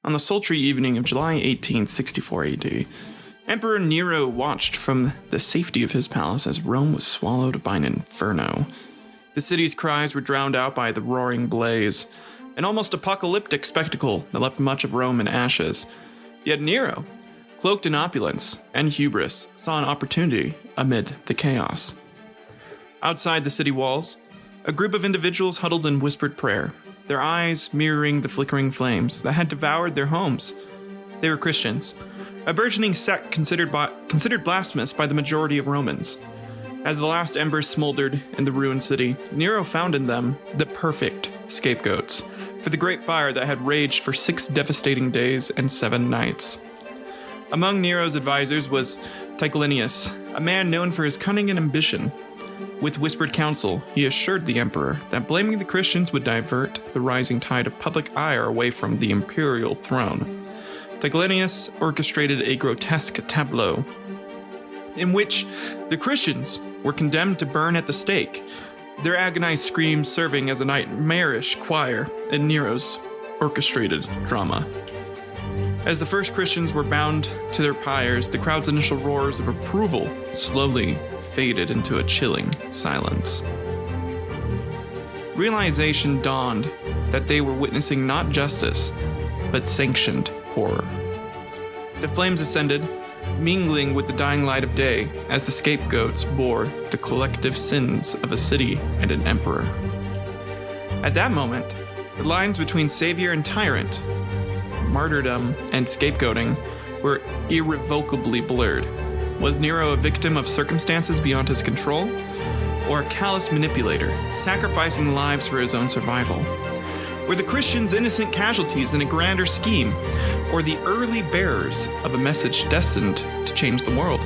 on the sultry evening of July 18th, 64 AD, Emperor Nero watched from the safety of his palace as Rome was swallowed by an inferno. The city's cries were drowned out by the roaring blaze, an almost apocalyptic spectacle that left much of Rome in ashes. Yet Nero, cloaked in opulence and hubris, saw an opportunity amid the chaos. Outside the city walls, a group of individuals huddled in whispered prayer, their eyes mirroring the flickering flames that had devoured their homes. They were Christians, a burgeoning sect considered blasphemous by the majority of Romans. As the last embers smoldered in the ruined city, Nero found in them the perfect scapegoats for the great fire that had raged for 6 devastating days and 7 nights. Among Nero's advisors was Tigellinus, a man known for his cunning and ambition. With whispered counsel, he assured the emperor that blaming the Christians would divert the rising tide of public ire away from the imperial throne. Tigellinus orchestrated a grotesque tableau in which the Christians were condemned to burn at the stake, their agonized screams serving as a nightmarish choir in Nero's orchestrated drama. As the first Christians were bound to their pyres, the crowd's initial roars of approval slowly faded into a chilling silence. Realization dawned that they were witnessing not justice, but sanctioned horror. The flames ascended, mingling with the dying light of day as the scapegoats bore the collective sins of a city and an emperor. At that moment, the lines between savior and tyrant, martyrdom and scapegoating, were irrevocably blurred. Was Nero a victim of circumstances beyond his control, or a callous manipulator, sacrificing lives for his own survival? Were the Christians innocent casualties in a grander scheme, or the early bearers of a message destined to change the world?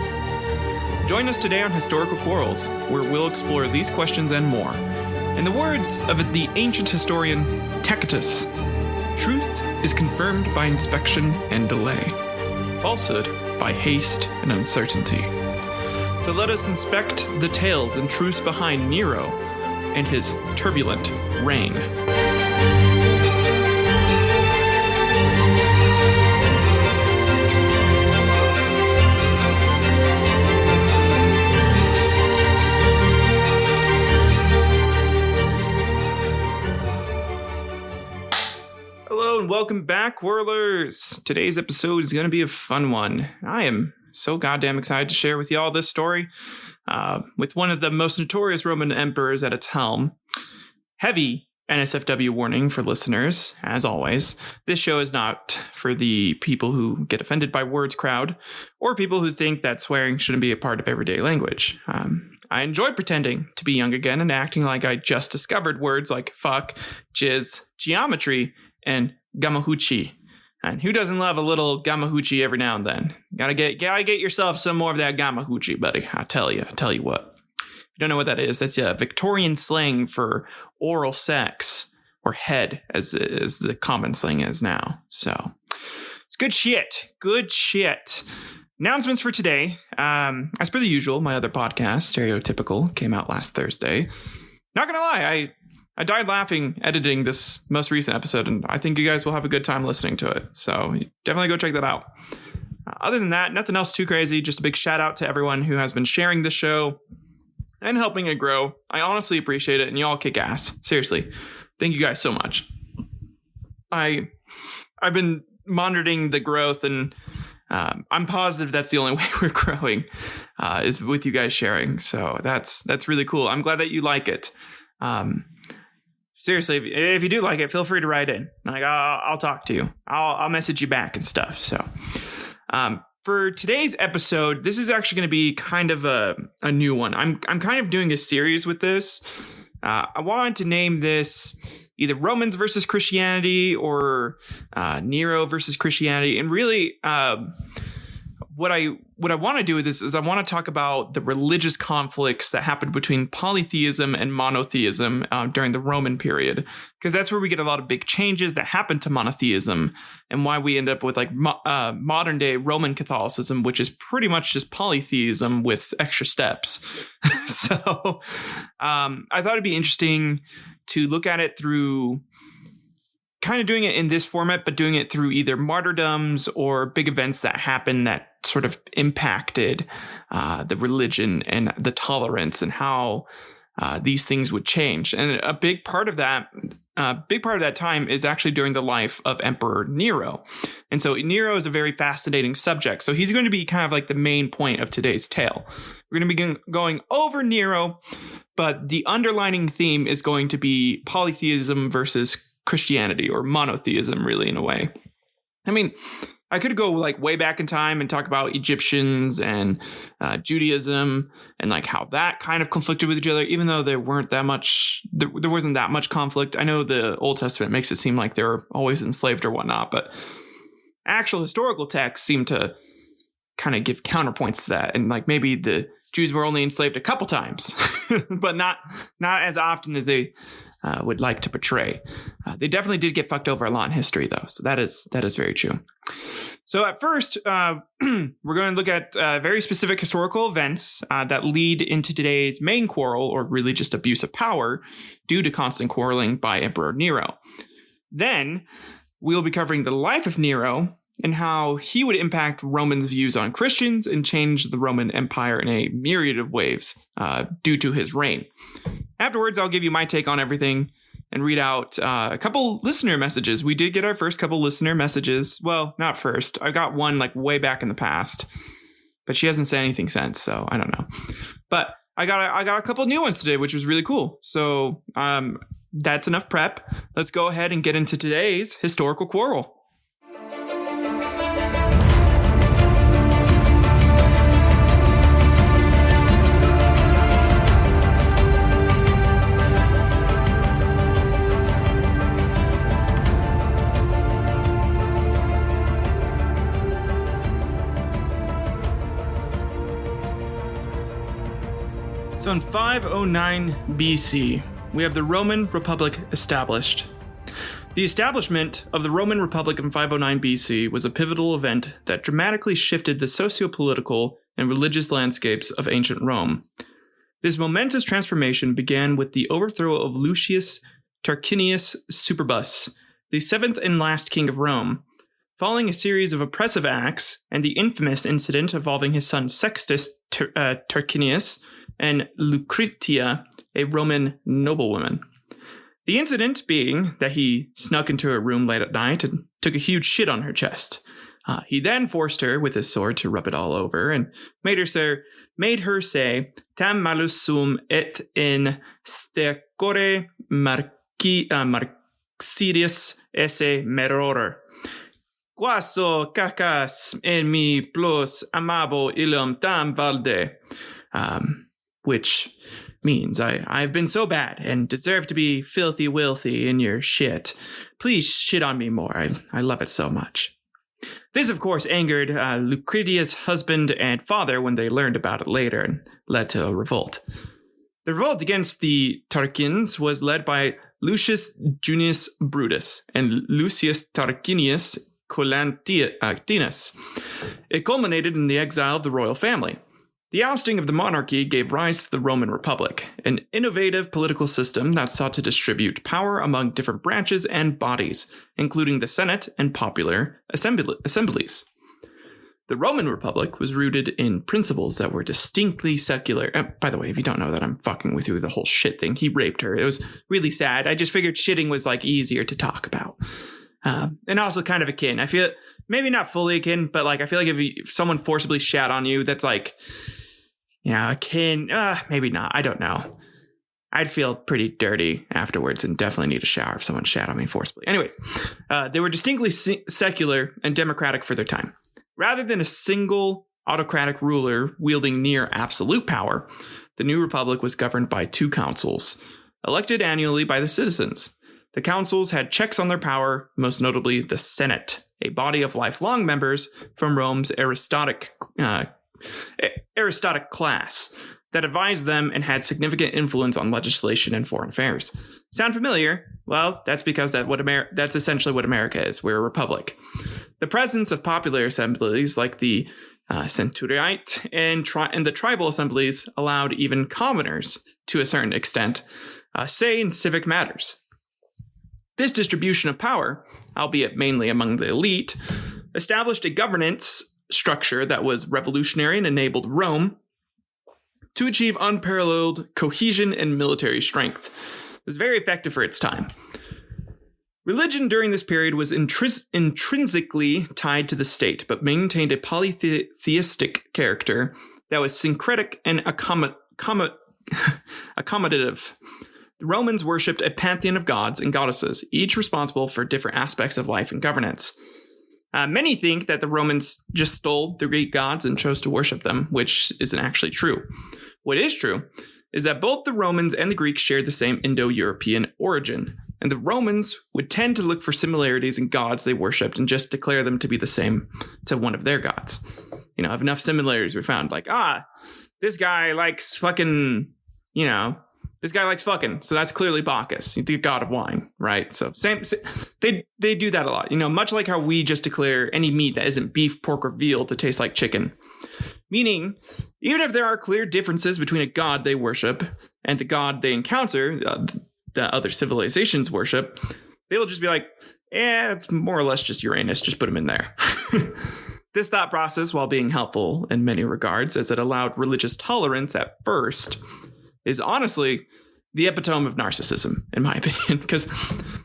Join us today on Historical Quarrels, where we'll explore these questions and more. In the words of the ancient historian Tacitus, truth is confirmed by inspection and delay, falsehood by haste and uncertainty. So let us inspect the tales and truths behind Nero and his turbulent reign. Welcome back, Whirlers! Today's episode is going to be a fun one. I am so goddamn excited to share with you all this story with one of the most notorious Roman emperors at its helm. Heavy NSFW warning for listeners, as always. This show is not for the people who get offended by words crowd or people who think that swearing shouldn't be a part of everyday language. I enjoy pretending to be young again and acting like I just discovered words like fuck, jizz, geometry, and Gamahuchi. And who doesn't love a little Gamahuchi every now and then? Gotta get yourself some more of that Gamahuchi, buddy. I tell you what. If you don't know what that is, that's a Victorian slang for oral sex, or head, as the common slang is now. So it's good shit. Announcements for today. As per the usual, my other podcast, Stereotypical, came out last Thursday. Not gonna lie, I died laughing editing this most recent episode, and I think you guys will have a good time listening to it. So definitely go check that out. Other than that, nothing else too crazy. Just a big shout out to everyone who has been sharing the show and helping it grow. I honestly appreciate it, and y'all kick ass. Seriously. Thank you guys so much. I've been monitoring the growth, and I'm positive that's the only way we're growing is with you guys sharing. So that's really cool. I'm glad that you like it. Seriously, if you do like it, feel free to write in. Like, I'll talk to you. I'll message you back and stuff. So, for today's episode, this is actually going to be kind of a new one. I'm kind of doing a series with this. I wanted to name this either Romans versus Christianity or Nero versus Christianity. And really, what I want to do with this is I want to talk about the religious conflicts that happened between polytheism and monotheism during the Roman period, because that's where we get a lot of big changes that happened to monotheism, and why we end up with like modern day Roman Catholicism, which is pretty much just polytheism with extra steps. So I thought it'd be interesting to look at it through kind of doing it in this format, but doing it through either martyrdoms or big events that happened that sort of impacted the religion and the tolerance and how these things would change. And a big part of that time is actually during the life of Emperor Nero. And so Nero is a very fascinating subject. So he's going to be kind of like the main point of today's tale. We're going to be going over Nero, but the underlining theme is going to be polytheism versus Christianity, or monotheism, really, in a way. I mean, I could go like way back in time and talk about Egyptians and Judaism and like how that kind of conflicted with each other, even though there wasn't that much conflict. I know the Old Testament makes it seem like they were always enslaved or whatnot, but actual historical texts seem to kind of give counterpoints to that. And like maybe the Jews were only enslaved a couple times, but not as often as they would like to portray. They definitely did get fucked over a lot in history, though. So that is very true. So at first, we're going to look at very specific historical events that lead into today's main quarrel, or really just abuse of power, due to constant quarreling by Emperor Nero. Then we'll be covering the life of Nero and how he would impact Romans' views on Christians and change the Roman Empire in a myriad of ways due to his reign. Afterwards, I'll give you my take on everything and read out a couple listener messages. We did get our first couple listener messages. Well, not first. I got one like way back in the past, but she hasn't said anything since, so I don't know. But I got a couple new ones today, which was really cool. So that's enough prep. Let's go ahead and get into today's historical quarrel. So in 509 BC, we have the Roman Republic established. The establishment of the Roman Republic in 509 BC was a pivotal event that dramatically shifted the socio-political and religious landscapes of ancient Rome. This momentous transformation began with the overthrow of Lucius Tarquinius Superbus, the seventh and last king of Rome, following a series of oppressive acts and the infamous incident involving his son Sextus Tarquinius and Lucretia, a Roman noblewoman. The incident being that he snuck into her room late at night and took a huge shit on her chest. He then forced her with his sword to rub it all over and made her say, "Tam malus sum et in stecore marxidius esse meroror. Quaso cacas en mi plus amabo illum tam valde." Which means I've been so bad and deserve to be filthy wilthy in your shit. Please shit on me more. I love it so much. This, of course, angered Lucretia's husband and father when they learned about it later and led to a revolt. The revolt against the Tarquins was led by Lucius Junius Brutus and Lucius Tarquinius Collatinus. It culminated in the exile of the royal family. The ousting of the monarchy gave rise to the Roman Republic, an innovative political system that sought to distribute power among different branches and bodies, including the Senate and popular assemblies. The Roman Republic was rooted in principles that were distinctly secular. By the way, if you don't know that, I'm fucking with you with the whole shit thing. He raped her. It was really sad. I just figured shitting was like easier to talk about. And also kind of akin. I feel maybe not fully akin, but like I feel like if someone forcibly shat on you, that's like, akin. Maybe not. I don't know. I'd feel pretty dirty afterwards and definitely need a shower if someone shat on me forcibly. Anyways, they were distinctly secular and democratic for their time. Rather than a single autocratic ruler wielding near absolute power, the new republic was governed by two councils, elected annually by the citizens. The councils had checks on their power, most notably the Senate, a body of lifelong members from Rome's aristocratic class that advised them and had significant influence on legislation and foreign affairs. Sound familiar? Well, that's because that's essentially what America is. We're a republic. The presence of popular assemblies like the centuriate and the tribal assemblies allowed even commoners, to a certain extent, say in civic matters. This distribution of power, albeit mainly among the elite, established a governance structure that was revolutionary and enabled Rome to achieve unparalleled cohesion and military strength. It was very effective for its time. Religion during this period was intrinsically tied to the state, but maintained a polytheistic character that was syncretic and accommodative. The Romans worshipped a pantheon of gods and goddesses, each responsible for different aspects of life and governance. Many think that the Romans just stole the Greek gods and chose to worship them, which isn't actually true. What is true is that both the Romans and the Greeks shared the same Indo-European origin, and the Romans would tend to look for similarities in gods they worshipped and just declare them to be the same to one of their gods. You know, if enough similarities were found, like, this guy likes fucking, this guy likes fucking, so that's clearly Bacchus, the god of wine, right? So they do that a lot, much like how we just declare any meat that isn't beef, pork, or veal to taste like chicken. Meaning, even if there are clear differences between a god they worship and the god they encounter, that other civilizations worship, they will just be like, it's more or less just Uranus, just put him in there. This thought process, while being helpful in many regards, as it allowed religious tolerance at first, is honestly the epitome of narcissism, in my opinion. Because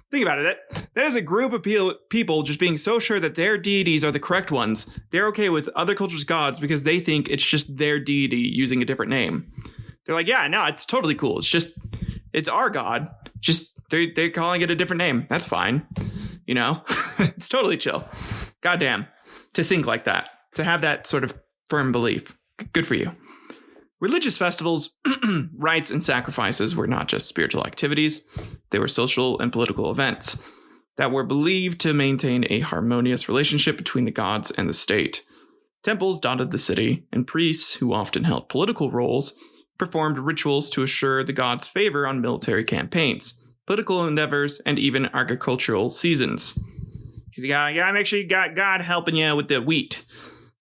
think about it, that is a group of people just being so sure that their deities are the correct ones. They're okay with other cultures' gods because they think it's just their deity using a different name. They're like, yeah, no, it's totally cool. It's our god. Just they're calling it a different name. That's fine. It's totally chill. Goddamn. To think like that, to have that sort of firm belief. Good for you. Religious festivals, rites, and sacrifices were not just spiritual activities. They were social and political events that were believed to maintain a harmonious relationship between the gods and the state. Temples dotted the city, and priests, who often held political roles, performed rituals to assure the gods' favor on military campaigns, political endeavors, and even agricultural seasons. Because you gotta make sure you got God helping you with the wheat.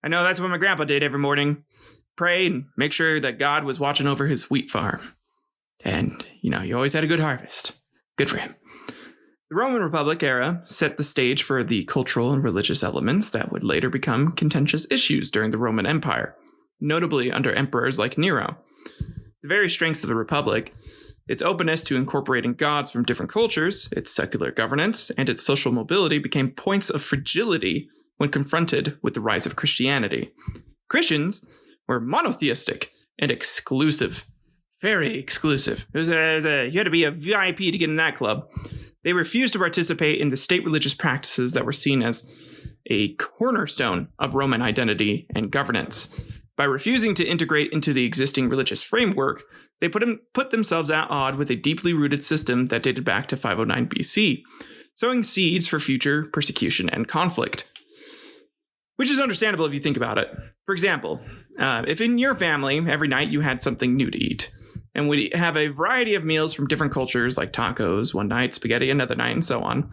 I know that's what my grandpa did every morning. Pray and make sure that God was watching over his wheat farm. And, you always had a good harvest. Good for him. The Roman Republic era set the stage for the cultural and religious elements that would later become contentious issues during the Roman Empire, notably under emperors like Nero. The very strengths of the Republic, its openness to incorporating gods from different cultures, its secular governance, and its social mobility became points of fragility when confronted with the rise of Christianity. Christians were monotheistic and exclusive. Very exclusive. You had to be a VIP to get in that club. They refused to participate in the state religious practices that were seen as a cornerstone of Roman identity and governance. By refusing to integrate into the existing religious framework, they put themselves at odds with a deeply rooted system that dated back to 509 BC, sowing seeds for future persecution and conflict. Which is understandable if you think about it. For example, if in your family every night you had something new to eat, and we have a variety of meals from different cultures like tacos one night, spaghetti another night, and so on.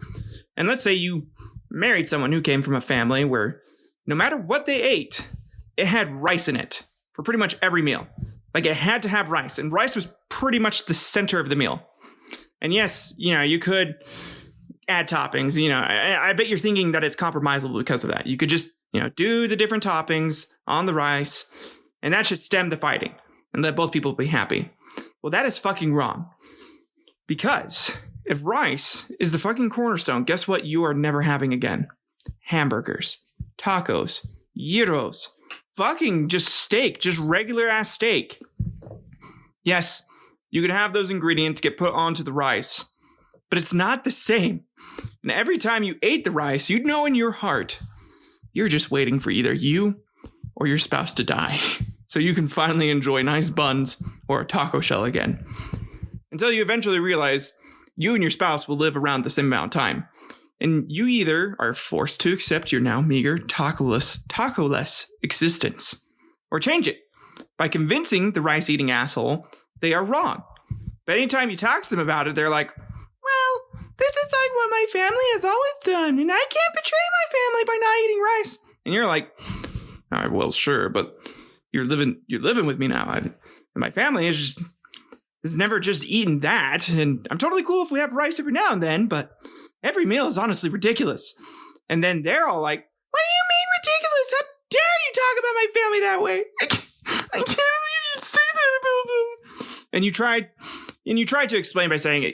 And let's say you married someone who came from a family where no matter what they ate, it had rice in it for pretty much every meal. Like it had to have rice, and rice was pretty much the center of the meal. And yes, you could add toppings. I bet you're thinking that it's compromisable because of that. You could just, do the different toppings on the rice, and that should stem the fighting and let both people be happy. Well, that is fucking wrong. Because if rice is the fucking cornerstone, guess what you are never having again? Hamburgers, tacos, gyros, fucking just steak, just regular ass steak. Yes, you could have those ingredients get put onto the rice, but it's not the same. And every time you ate the rice, you'd know in your heart, you're just waiting for either you or your spouse to die so you can finally enjoy nice buns or a taco shell again. Until you eventually realize you and your spouse will live around the same amount of time. And you either are forced to accept your now meager taco-less existence, or change it by convincing the rice-eating asshole they are wrong. But anytime you talk to them about it, they're like, well, this is like what my family has always done, and I can't betray my family by not eating rice. And you're like, all right, well, sure, but you're living with me now. And my family has never just eaten that, and I'm totally cool if we have rice every now and then, but Every meal is honestly ridiculous. And then they're all like, what do you mean ridiculous? How dare you talk about my family that way? I can't believe you say that about them. And you tried to explain by saying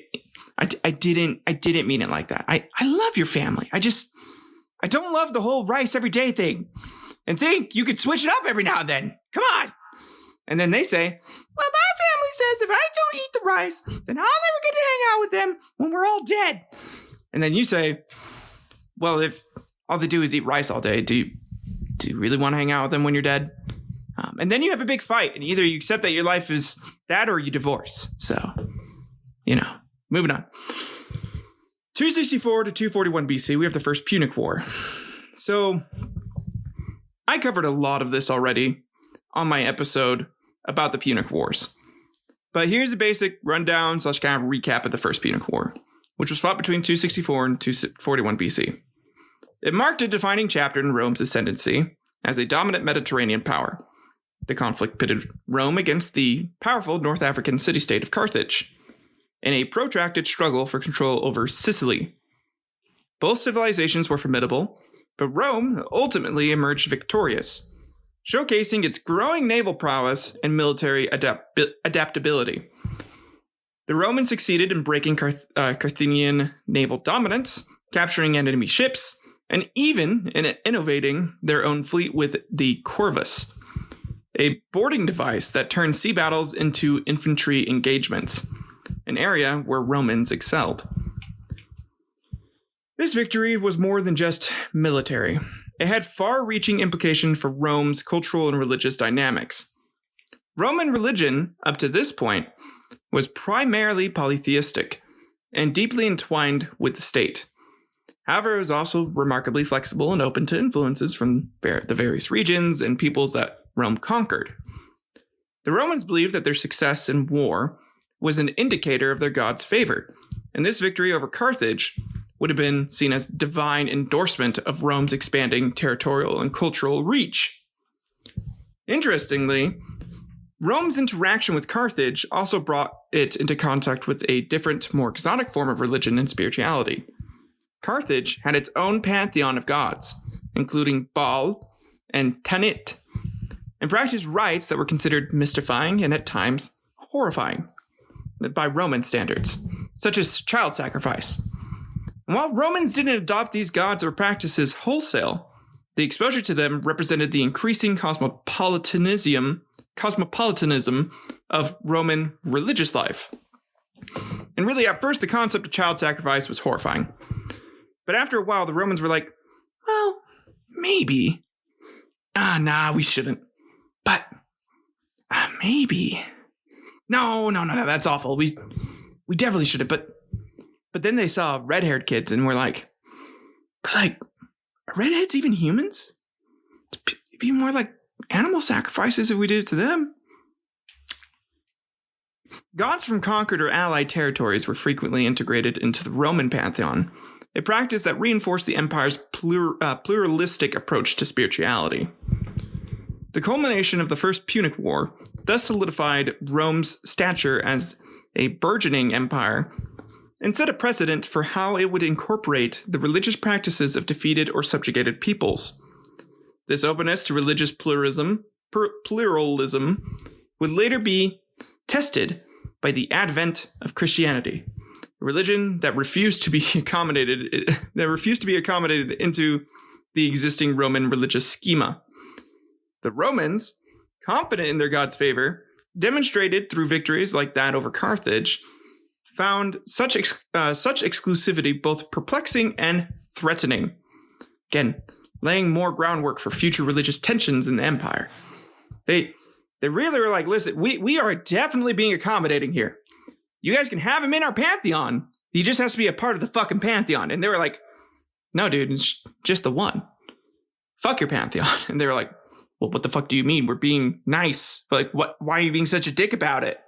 I didn't mean it like that. I love your family. I don't love the whole rice every day thing. And think you could switch it up every now and then. Come on. And then they say, well, my family says if I don't eat the rice, then I'll never get to hang out with them when we're all dead. And then you say, well, if all they do is eat rice all day, do you really want to hang out with them when you're dead? And then you have a big fight, and either you accept that your life is that or you divorce. So, moving on. 264 to 241 BC, we have the First Punic War. So, I covered a lot of this already on my episode about the Punic Wars. But here's a basic rundown / kind of recap of the First Punic War, which was fought between 264 and 241 BC. It marked a defining chapter in Rome's ascendancy as a dominant Mediterranean power. The conflict pitted Rome against the powerful North African city-state of Carthage in a protracted struggle for control over Sicily. Both civilizations were formidable, but Rome ultimately emerged victorious, showcasing its growing naval prowess and military adaptability. The Romans succeeded in breaking Carthaginian naval dominance, capturing enemy ships, and even in innovating their own fleet with the corvus, a boarding device that turned sea battles into infantry engagements, an area where Romans excelled. This victory was more than just military. It had far-reaching implications for Rome's cultural and religious dynamics. Roman religion, up to this point, was primarily polytheistic and deeply entwined with the state. However, it was also remarkably flexible and open to influences from the various regions and peoples that Rome conquered. The Romans believed that their success in war was an indicator of their god's favor, and this victory over Carthage would have been seen as divine endorsement of Rome's expanding territorial and cultural reach. Interestingly, Rome's interaction with Carthage also brought it into contact with a different, more exotic form of religion and spirituality. Carthage had its own pantheon of gods, including Baal and Tanit, and practiced rites that were considered mystifying and at times horrifying by Roman standards, such as child sacrifice. And while Romans didn't adopt these gods or practices wholesale, the exposure to them represented the increasing cosmopolitanism of Roman religious life. And really, at first, the concept of child sacrifice was horrifying. But after a while, the Romans were like, well, maybe. Nah, we shouldn't. But, maybe. No, that's awful. We definitely shouldn't. But then they saw red-haired kids and were like, are redheads even humans? It'd be more like animal sacrifices if we did it to them. Gods from conquered or allied territories were frequently integrated into the Roman pantheon, a practice that reinforced the empire's pluralistic approach to spirituality. The culmination of the First Punic War thus solidified Rome's stature as a burgeoning empire and set a precedent for how it would incorporate the religious practices of defeated or subjugated peoples. This openness to religious pluralism would later be tested by the advent of Christianity, a religion that refused to be accommodated into the existing Roman religious schema. The Romans, confident in their god's favor, demonstrated through victories like that over Carthage, found such exclusivity both perplexing and threatening. Again, laying more groundwork for future religious tensions in the empire. They really were like, listen, we are definitely being accommodating here. You guys can have him in our pantheon. He just has to be a part of the fucking pantheon. And they were like, no, dude, it's just the one. Fuck your pantheon. And they were like, well, what the fuck do you mean? We're being nice. Like, what? Why are you being such a dick about it?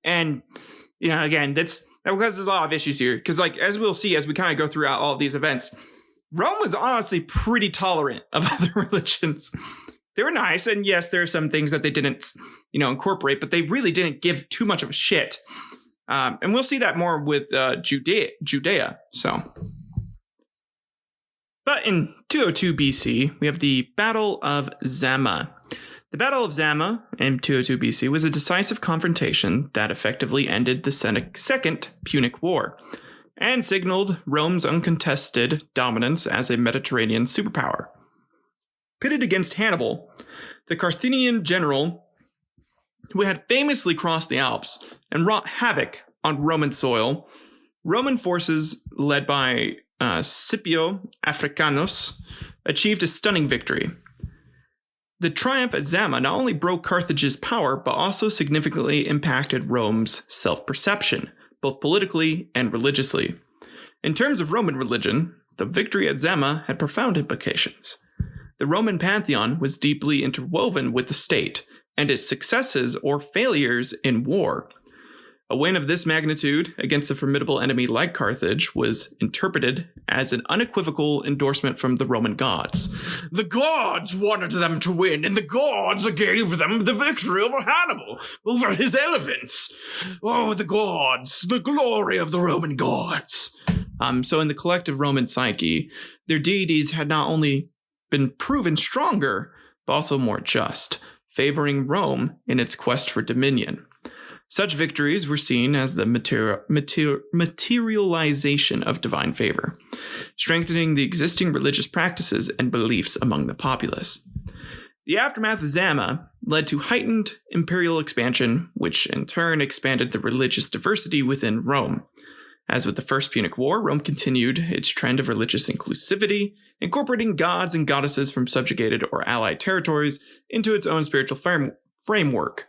And, again, that causes a lot of issues here. Because, as we'll see as we kind of go throughout all of these events, Rome was honestly pretty tolerant of other religions. They were nice, and yes, there are some things that they didn't, incorporate, but they really didn't give too much of a shit. And we'll see that more with Judea. So, But in 202 BC, we have the Battle of Zama. The Battle of Zama in 202 BC was a decisive confrontation that effectively ended the Second Punic War and signaled Rome's uncontested dominance as a Mediterranean superpower. Pitted against Hannibal, the Carthaginian general who had famously crossed the Alps and wrought havoc on Roman soil, Roman forces led by Scipio Africanus achieved a stunning victory. The triumph at Zama not only broke Carthage's power, but also significantly impacted Rome's self-perception, both politically and religiously. In terms of Roman religion, the victory at Zama had profound implications. The Roman pantheon was deeply interwoven with the state, and its successes or failures in war. A win of this magnitude against a formidable enemy like Carthage was interpreted as an unequivocal endorsement from the Roman gods. The gods wanted them to win, and the gods gave them the victory over Hannibal, over his elephants. Oh, the gods, the glory of the Roman gods. So in the collective Roman psyche, their deities had not only been proven stronger, but also more just, favoring Rome in its quest for dominion. Such victories were seen as the materialization of divine favor, strengthening the existing religious practices and beliefs among the populace. The aftermath of Zama led to heightened imperial expansion, which in turn expanded the religious diversity within Rome. As with the First Punic War, Rome continued its trend of religious inclusivity, incorporating gods and goddesses from subjugated or allied territories into its own spiritual framework.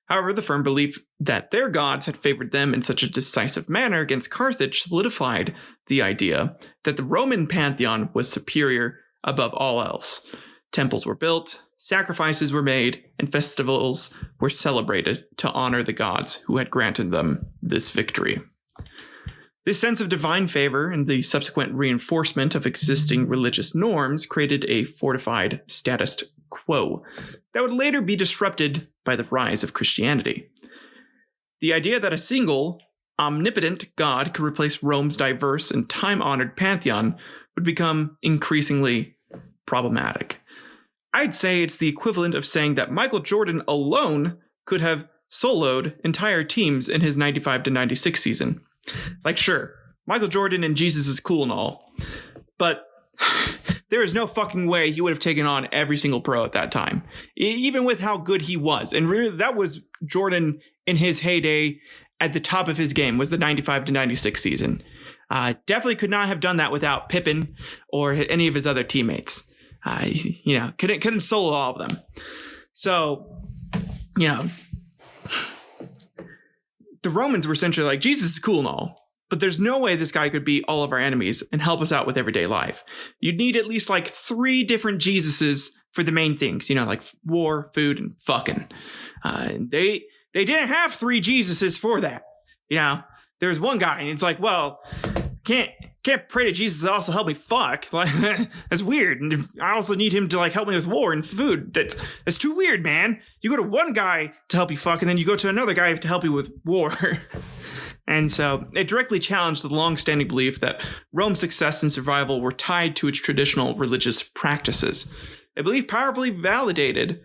However, the firm belief that their gods had favored them in such a decisive manner against Carthage solidified the idea that the Roman pantheon was superior above all else. Temples were built, sacrifices were made, and festivals were celebrated to honor the gods who had granted them this victory. This sense of divine favor and the subsequent reinforcement of existing religious norms created a fortified status quo that would later be disrupted by the rise of Christianity. The idea that a single, omnipotent god could replace Rome's diverse and time-honored pantheon would become increasingly problematic. I'd say it's the equivalent of saying that Michael Jordan alone could have soloed entire teams in his 95 to 96 season. Like, sure, Michael Jordan and Jesus is cool and all, but there is no fucking way he would have taken on every single pro at that time, even with how good he was. And really, that was Jordan in his heyday at the top of his game, was the 95 to 96 season. Definitely could not have done that without Pippen or any of his other teammates. Couldn't solo all of them. So, the Romans were essentially like, Jesus is cool and all, but there's no way this guy could beat all of our enemies and help us out with everyday life. You'd need at least like 3 different Jesuses for the main things, like war, food, and fucking. They didn't have 3 Jesuses for that. There was one guy, and it's like, well, can't pray to Jesus to also help me fuck. Like, that's weird. And I also need him to like help me with war and food. That's too weird, man. You go to one guy to help you fuck, and then you go to another guy to help you with war. And so it directly challenged the long-standing belief that Rome's success and survival were tied to its traditional religious practices. A belief powerfully validated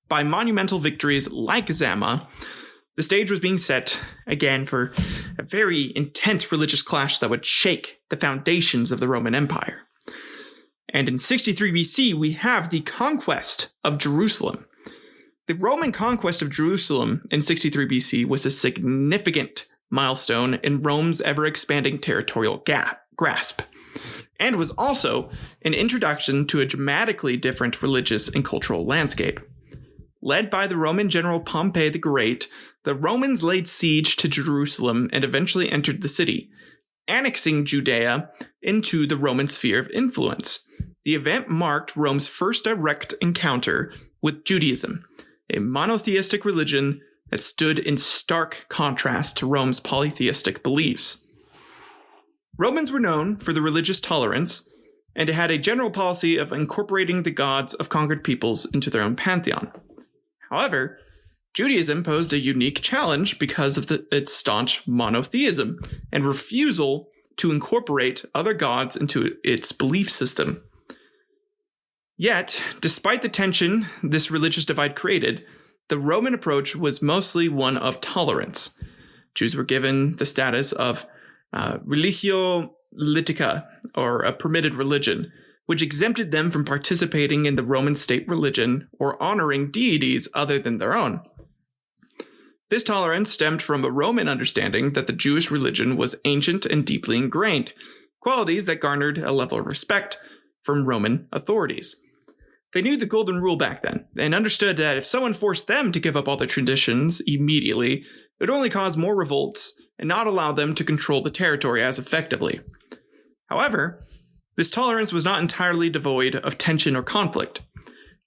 by monumental victories like Zama. The stage was being set, again, for a very intense religious clash that would shake the foundations of the Roman Empire. And in 63 BC, we have the conquest of Jerusalem. The Roman conquest of Jerusalem in 63 BC was a significant milestone in Rome's ever-expanding territorial grasp, and was also an introduction to a dramatically different religious and cultural landscape. Led by the Roman general Pompey the Great, the Romans laid siege to Jerusalem and eventually entered the city, annexing Judea into the Roman sphere of influence. The event marked Rome's first direct encounter with Judaism, a monotheistic religion that stood in stark contrast to Rome's polytheistic beliefs. Romans were known for their religious tolerance and had a general policy of incorporating the gods of conquered peoples into their own pantheon. However, Judaism posed a unique challenge because of its staunch monotheism and refusal to incorporate other gods into its belief system. Yet, despite the tension this religious divide created, the Roman approach was mostly one of tolerance. Jews were given the status of religio litica, or a permitted religion, which exempted them from participating in the Roman state religion or honoring deities other than their own. This tolerance stemmed from a Roman understanding that the Jewish religion was ancient and deeply ingrained, qualities that garnered a level of respect from Roman authorities. They knew the golden rule back then, and understood that if someone forced them to give up all their traditions immediately, it would only cause more revolts and not allow them to control the territory as effectively. However, this tolerance was not entirely devoid of tension or conflict.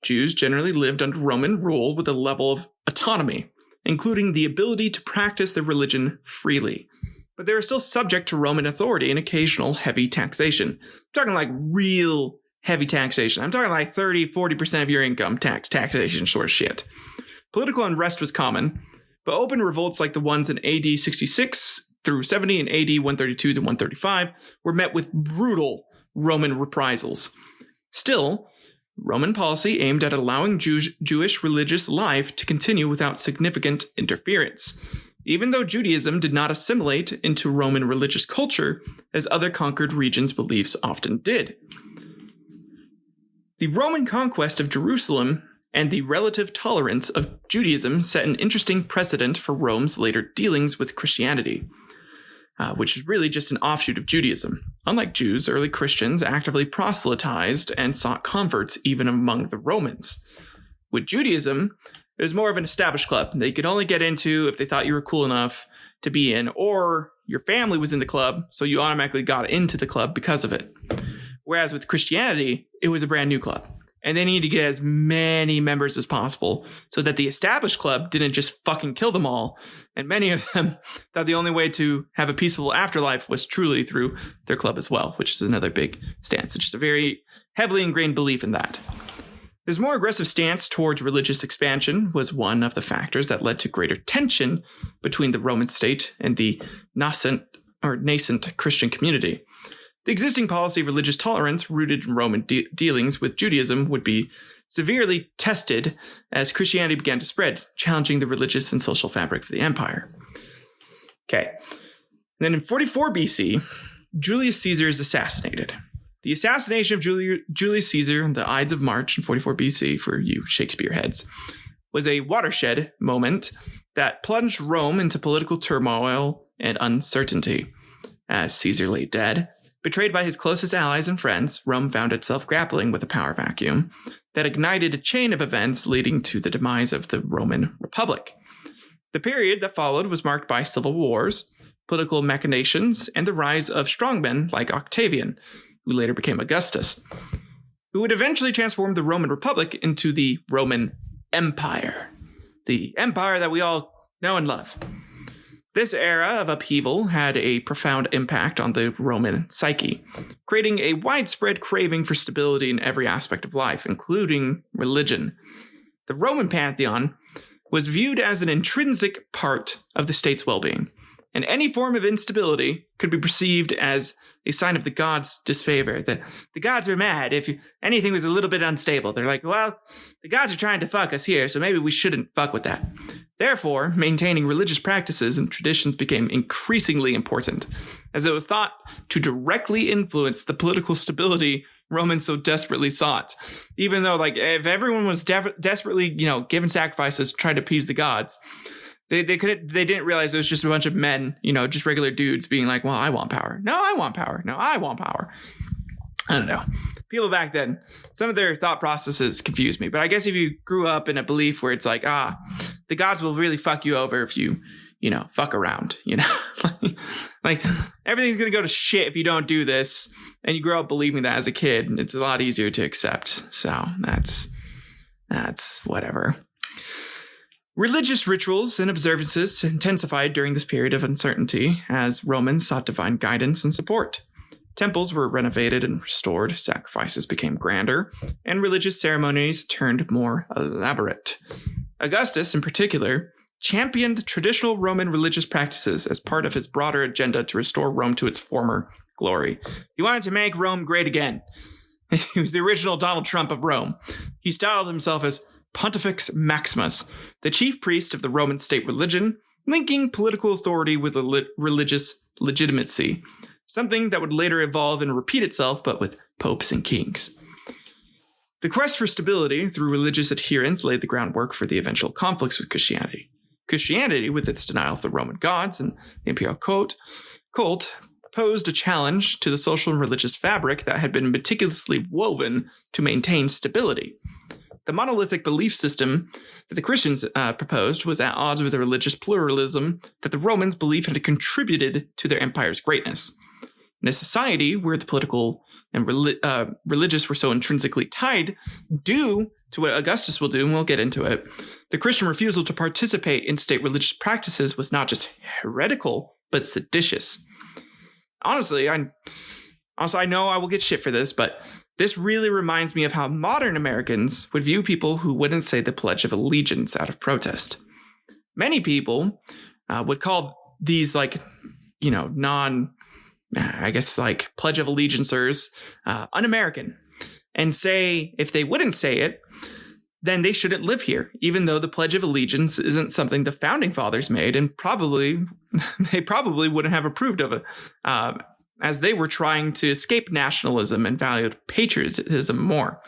Jews generally lived under Roman rule with a level of autonomy, including the ability to practice their religion freely. But they were still subject to Roman authority and occasional heavy taxation. I'm talking like real heavy taxation. I'm talking like 30-40% of your income taxation sort of shit. Political unrest was common, but open revolts like the ones in AD 66 through 70 and AD 132 to 135 were met with brutal Roman reprisals. Still, Roman policy aimed at allowing Jewish religious life to continue without significant interference, even though Judaism did not assimilate into Roman religious culture as other conquered regions' beliefs often did. The Roman conquest of Jerusalem and the relative tolerance of Judaism set an interesting precedent for Rome's later dealings with Christianity, which is really just an offshoot of Judaism. Unlike Jews, early Christians actively proselytized and sought converts even among the Romans. With Judaism, it was more of an established club that you could only get into if they thought you were cool enough to be in, or your family was in the club, so you automatically got into the club because of it. Whereas with Christianity, it was a brand new club, and they needed to get as many members as possible so that the established club didn't just fucking kill them all. And many of them thought the only way to have a peaceful afterlife was truly through their club as well, which is another big stance. It's just a very heavily ingrained belief in that. This more aggressive stance towards religious expansion was one of the factors that led to greater tension between the Roman state and the nascent Christian community. The existing policy of religious tolerance rooted in Roman dealings with Judaism would be severely tested as Christianity began to spread, challenging the religious and social fabric of the empire. Okay. Then in 44 BC, Julius Caesar is assassinated. The assassination of Julius Caesar on the Ides of March in 44 BC, for you Shakespeare heads, was a watershed moment that plunged Rome into political turmoil and uncertainty. As Caesar lay dead, betrayed by his closest allies and friends, Rome found itself grappling with a power vacuum that ignited a chain of events leading to the demise of the Roman Republic. The period that followed was marked by civil wars, political machinations, and the rise of strongmen like Octavian, who later became Augustus, who would eventually transform the Roman Republic into the Roman Empire, the empire that we all know and love. This era of upheaval had a profound impact on the Roman psyche, creating a widespread craving for stability in every aspect of life, including religion. The Roman pantheon was viewed as an intrinsic part of the state's well-being, and any form of instability could be perceived as a sign of the gods' disfavor. The gods were mad if anything was a little bit unstable. They're like, well, the gods are trying to fuck us here, so maybe we shouldn't fuck with that. Therefore, maintaining religious practices and traditions became increasingly important, as it was thought to directly influence the political stability Romans so desperately sought. Even though, like, if everyone was desperately, giving sacrifices, trying to appease the gods, they didn't realize it was just a bunch of men, just regular dudes being like, well, I want power. No, I want power. No, I want power. I don't know. People back then, some of their thought processes confused me. But I guess if you grew up in a belief where it's like, the gods will really fuck you over if you, fuck around, like everything's going to go to shit if you don't do this. And you grow up believing that as a kid, it's a lot easier to accept. So that's whatever. Religious rituals and observances intensified during this period of uncertainty as Romans sought divine guidance and support. Temples were renovated and restored, sacrifices became grander, and religious ceremonies turned more elaborate. Augustus, in particular, championed traditional Roman religious practices as part of his broader agenda to restore Rome to its former glory. He wanted to make Rome great again. He was the original Donald Trump of Rome. He styled himself as Pontifex Maximus, the chief priest of the Roman state religion, linking political authority with religious legitimacy, something that would later evolve and repeat itself, but with popes and kings. The quest for stability through religious adherence laid the groundwork for the eventual conflicts with Christianity. Christianity, with its denial of the Roman gods and the imperial cult, posed a challenge to the social and religious fabric that had been meticulously woven to maintain stability. The monolithic belief system that the Christians proposed was at odds with the religious pluralism that the Romans believed had contributed to their empire's greatness. In a society where the political and religious were so intrinsically tied, due to what Augustus will do, and we'll get into it, the Christian refusal to participate in state religious practices was not just heretical, but seditious. Honestly, I know I will get shit for this, but this really reminds me of how modern Americans would view people who wouldn't say the Pledge of Allegiance out of protest. Many people would call these Pledge of Allegiancers un-American, and say if they wouldn't say it, then they shouldn't live here, even though the Pledge of Allegiance isn't something the founding fathers made, and they probably wouldn't have approved of it, as they were trying to escape nationalism and valued patriotism more.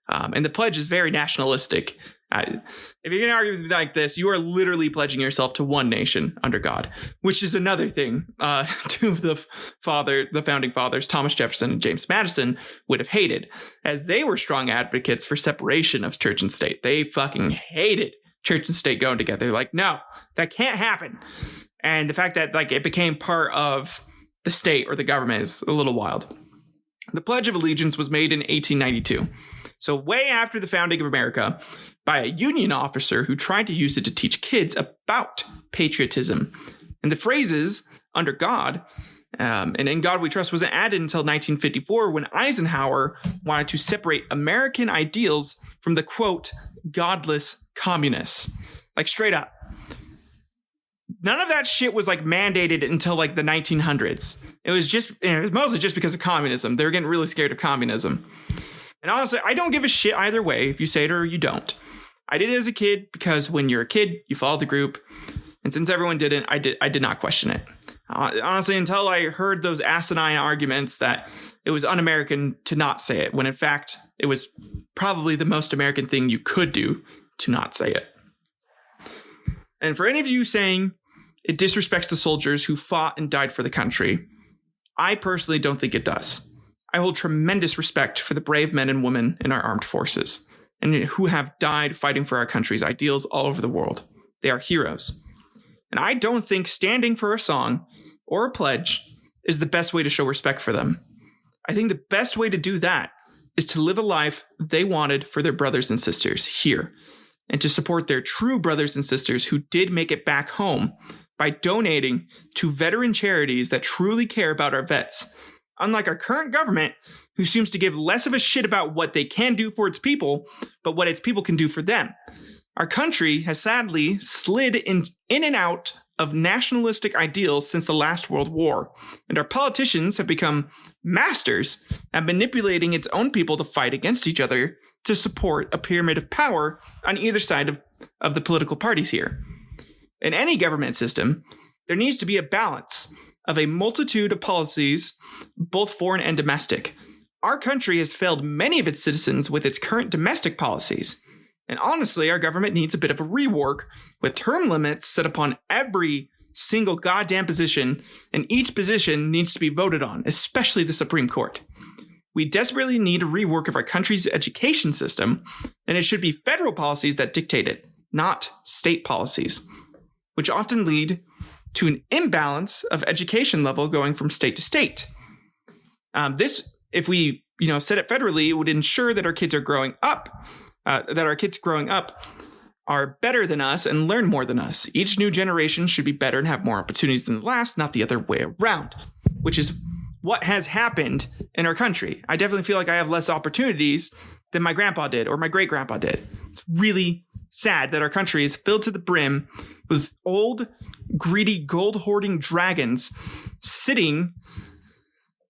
And the pledge is very nationalistic. If you're going to argue with me like this, you are literally pledging yourself to one nation under God, which is another thing to the founding fathers, Thomas Jefferson and James Madison, would have hated, as they were strong advocates for separation of church and state. They fucking hated church and state going together. They're like, no, that can't happen. And the fact that it became part of the state or the government is a little wild. The Pledge of Allegiance was made in 1892. So way after the founding of America, by a Union officer who tried to use it to teach kids about patriotism. And the phrases, under God, and in God we trust, wasn't added until 1954 when Eisenhower wanted to separate American ideals from the, quote, godless communists. Straight up. None of that shit was mandated until the 1900s. It was mostly just because of communism. They were getting really scared of communism. And honestly, I don't give a shit either way if you say it or you don't. I did it as a kid because when you're a kid, you follow the group. And since everyone didn't, I did not question it. Honestly, until I heard those asinine arguments that it was un-American to not say it, when in fact, it was probably the most American thing you could do to not say it. And for any of you saying it disrespects the soldiers who fought and died for the country, I personally don't think it does. I hold tremendous respect for the brave men and women in our armed forces and who have died fighting for our country's ideals all over the world. They are heroes. And I don't think standing for a song or a pledge is the best way to show respect for them. I think the best way to do that is to live a life they wanted for their brothers and sisters here, and to support their true brothers and sisters who did make it back home by donating to veteran charities that truly care about our vets. Unlike our current government, who seems to give less of a shit about what they can do for its people, but what its people can do for them. Our country has sadly slid in and out of nationalistic ideals since the last World War, and our politicians have become masters at manipulating its own people to fight against each other to support a pyramid of power on either side of the political parties here. In any government system, there needs to be a balance of a multitude of policies, both foreign and domestic. Our country has failed many of its citizens with its current domestic policies. And honestly, our government needs a bit of a rework, with term limits set upon every single goddamn position, and each position needs to be voted on, especially the Supreme Court. We desperately need a rework of our country's education system, and it should be federal policies that dictate it, not state policies, which often lead to an imbalance of education level going from state to state. If we, set it federally, it would ensure that our kids are growing up, are better than us and learn more than us. Each new generation should be better and have more opportunities than the last, not the other way around, which is what has happened in our country. I definitely feel like I have less opportunities than my grandpa did or my great-grandpa did. It's really sad that our country is filled to the brim with old, greedy, gold-hoarding dragons sitting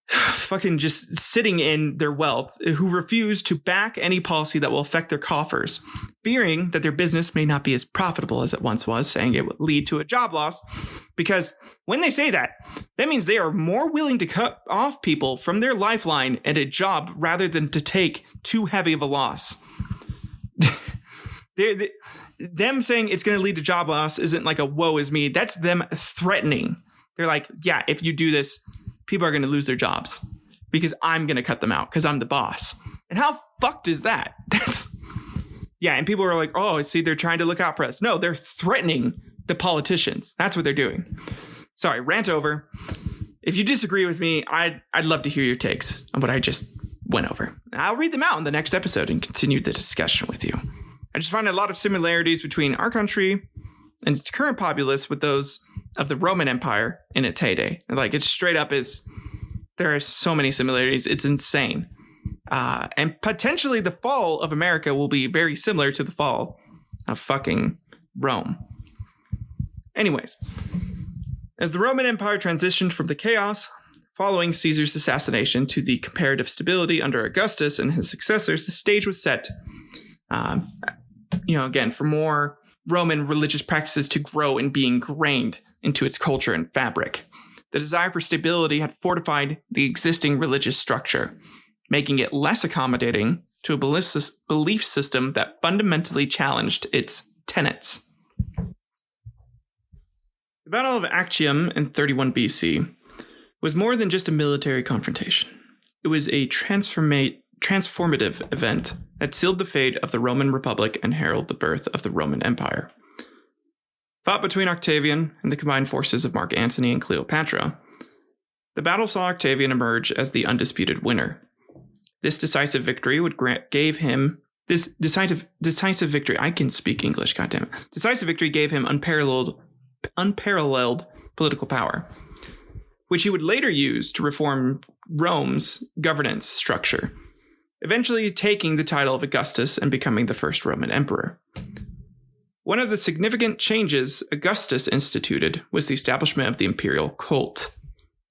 fucking just sitting in their wealth, who refuse to back any policy that will affect their coffers, fearing that their business may not be as profitable as it once was, saying it would lead to a job loss. Because when they say that, that means they are more willing to cut off people from their lifeline and a job rather than to take too heavy of a loss. Them saying it's going to lead to job loss isn't like a woe is me. That's them threatening. They're like, yeah, if you do this, people are going to lose their jobs because I'm going to cut them out because I'm the boss. And how fucked is that? Yeah. And people are like, oh, see, they're trying to look out for us. No, they're threatening the politicians. That's what they're doing. Sorry, rant over. If you disagree with me, I'd love to hear your takes on what I just went over. I'll read them out in the next episode and continue the discussion with you. I just find a lot of similarities between our country and its current populace with those of the Roman Empire in its heyday. Like, it's straight up there are so many similarities. It's insane. And potentially the fall of America will be very similar to the fall of fucking Rome. Anyways, as the Roman Empire transitioned from the chaos following Caesar's assassination to the comparative stability under Augustus and his successors, the stage was set, again, for more Roman religious practices to grow and be ingrained into its culture and fabric. The desire for stability had fortified the existing religious structure, making it less accommodating to a belief system that fundamentally challenged its tenets. The Battle of Actium in 31 BC was more than just a military confrontation. It was a transformative event that sealed the fate of the Roman Republic and heralded the birth of the Roman Empire. Fought between Octavian and the combined forces of Mark Antony and Cleopatra, the battle saw Octavian emerge as the undisputed winner. This decisive victory gave him unparalleled political power, which he would later use to reform Rome's governance structure, eventually taking the title of Augustus and becoming the first Roman emperor. One of the significant changes Augustus instituted was the establishment of the imperial cult,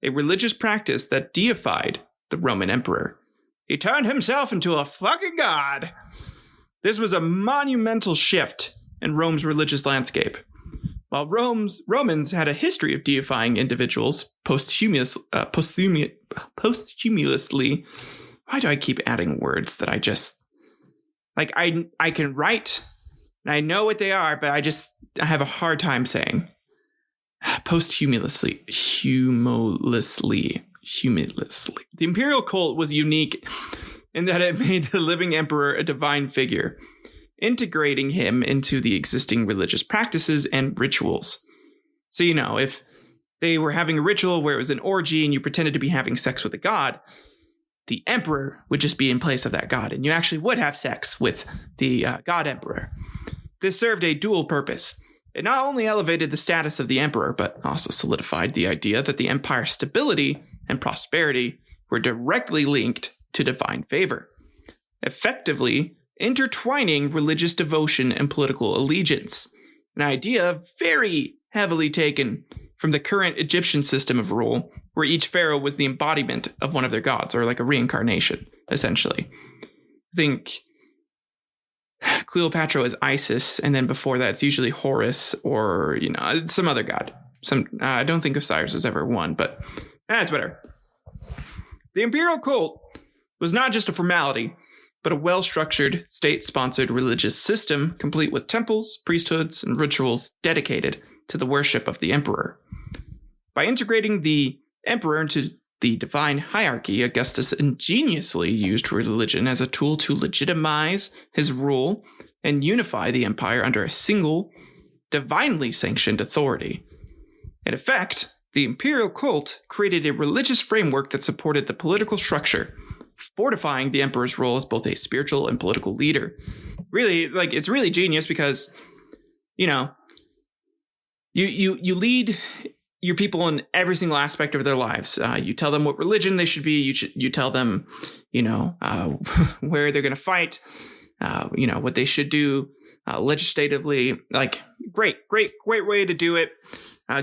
a religious practice that deified the Roman emperor. He turned himself into a fucking god. This was a monumental shift in Rome's religious landscape. While Romans had a history of deifying individuals posthumously, why do I keep adding words that I just, like, I can write and I know what they are, but I have a hard time saying posthumously. The imperial cult was unique in that it made the living emperor a divine figure, integrating him into the existing religious practices and rituals. So, if they were having a ritual where it was an orgy and you pretended to be having sex with a god, the emperor would just be in place of that god, and you actually would have sex with the god emperor. This served a dual purpose. It not only elevated the status of the emperor, but also solidified the idea that the empire's stability and prosperity were directly linked to divine favor, effectively intertwining religious devotion and political allegiance, an idea very heavily taken from the current Egyptian system of rule, where each pharaoh was the embodiment of one of their gods, or like a reincarnation, essentially. I think Cleopatra is Isis, and then before that it's usually Horus or, some other god. I don't think Osiris was ever one, but that's better. The imperial cult was not just a formality, but a well-structured, state-sponsored religious system, complete with temples, priesthoods, and rituals dedicated to the worship of the emperor. By integrating the emperor into the divine hierarchy, Augustus ingeniously used religion as a tool to legitimize his rule and unify the empire under a single, divinely sanctioned authority. In effect, the imperial cult created a religious framework that supported the political structure, fortifying the emperor's role as both a spiritual and political leader. Really, it's really genius because, you lead your people in every single aspect of their lives. You tell them what religion they should be. You tell them, where they're going to fight, what they should do legislatively. Like, great way to do it.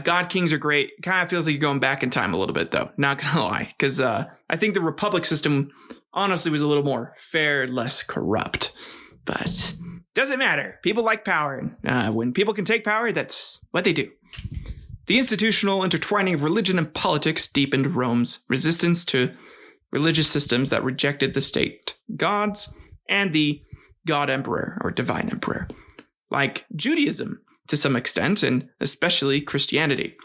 God kings are great. Kind of feels like you're going back in time a little bit, though. Not going to lie. Because I think the republic system, honestly, was a little more fair, less corrupt. But doesn't matter. People like power. When people can take power, that's what they do. The institutional intertwining of religion and politics deepened Rome's resistance to religious systems that rejected the state gods and the god emperor or divine emperor, like Judaism to some extent, and especially Christianity.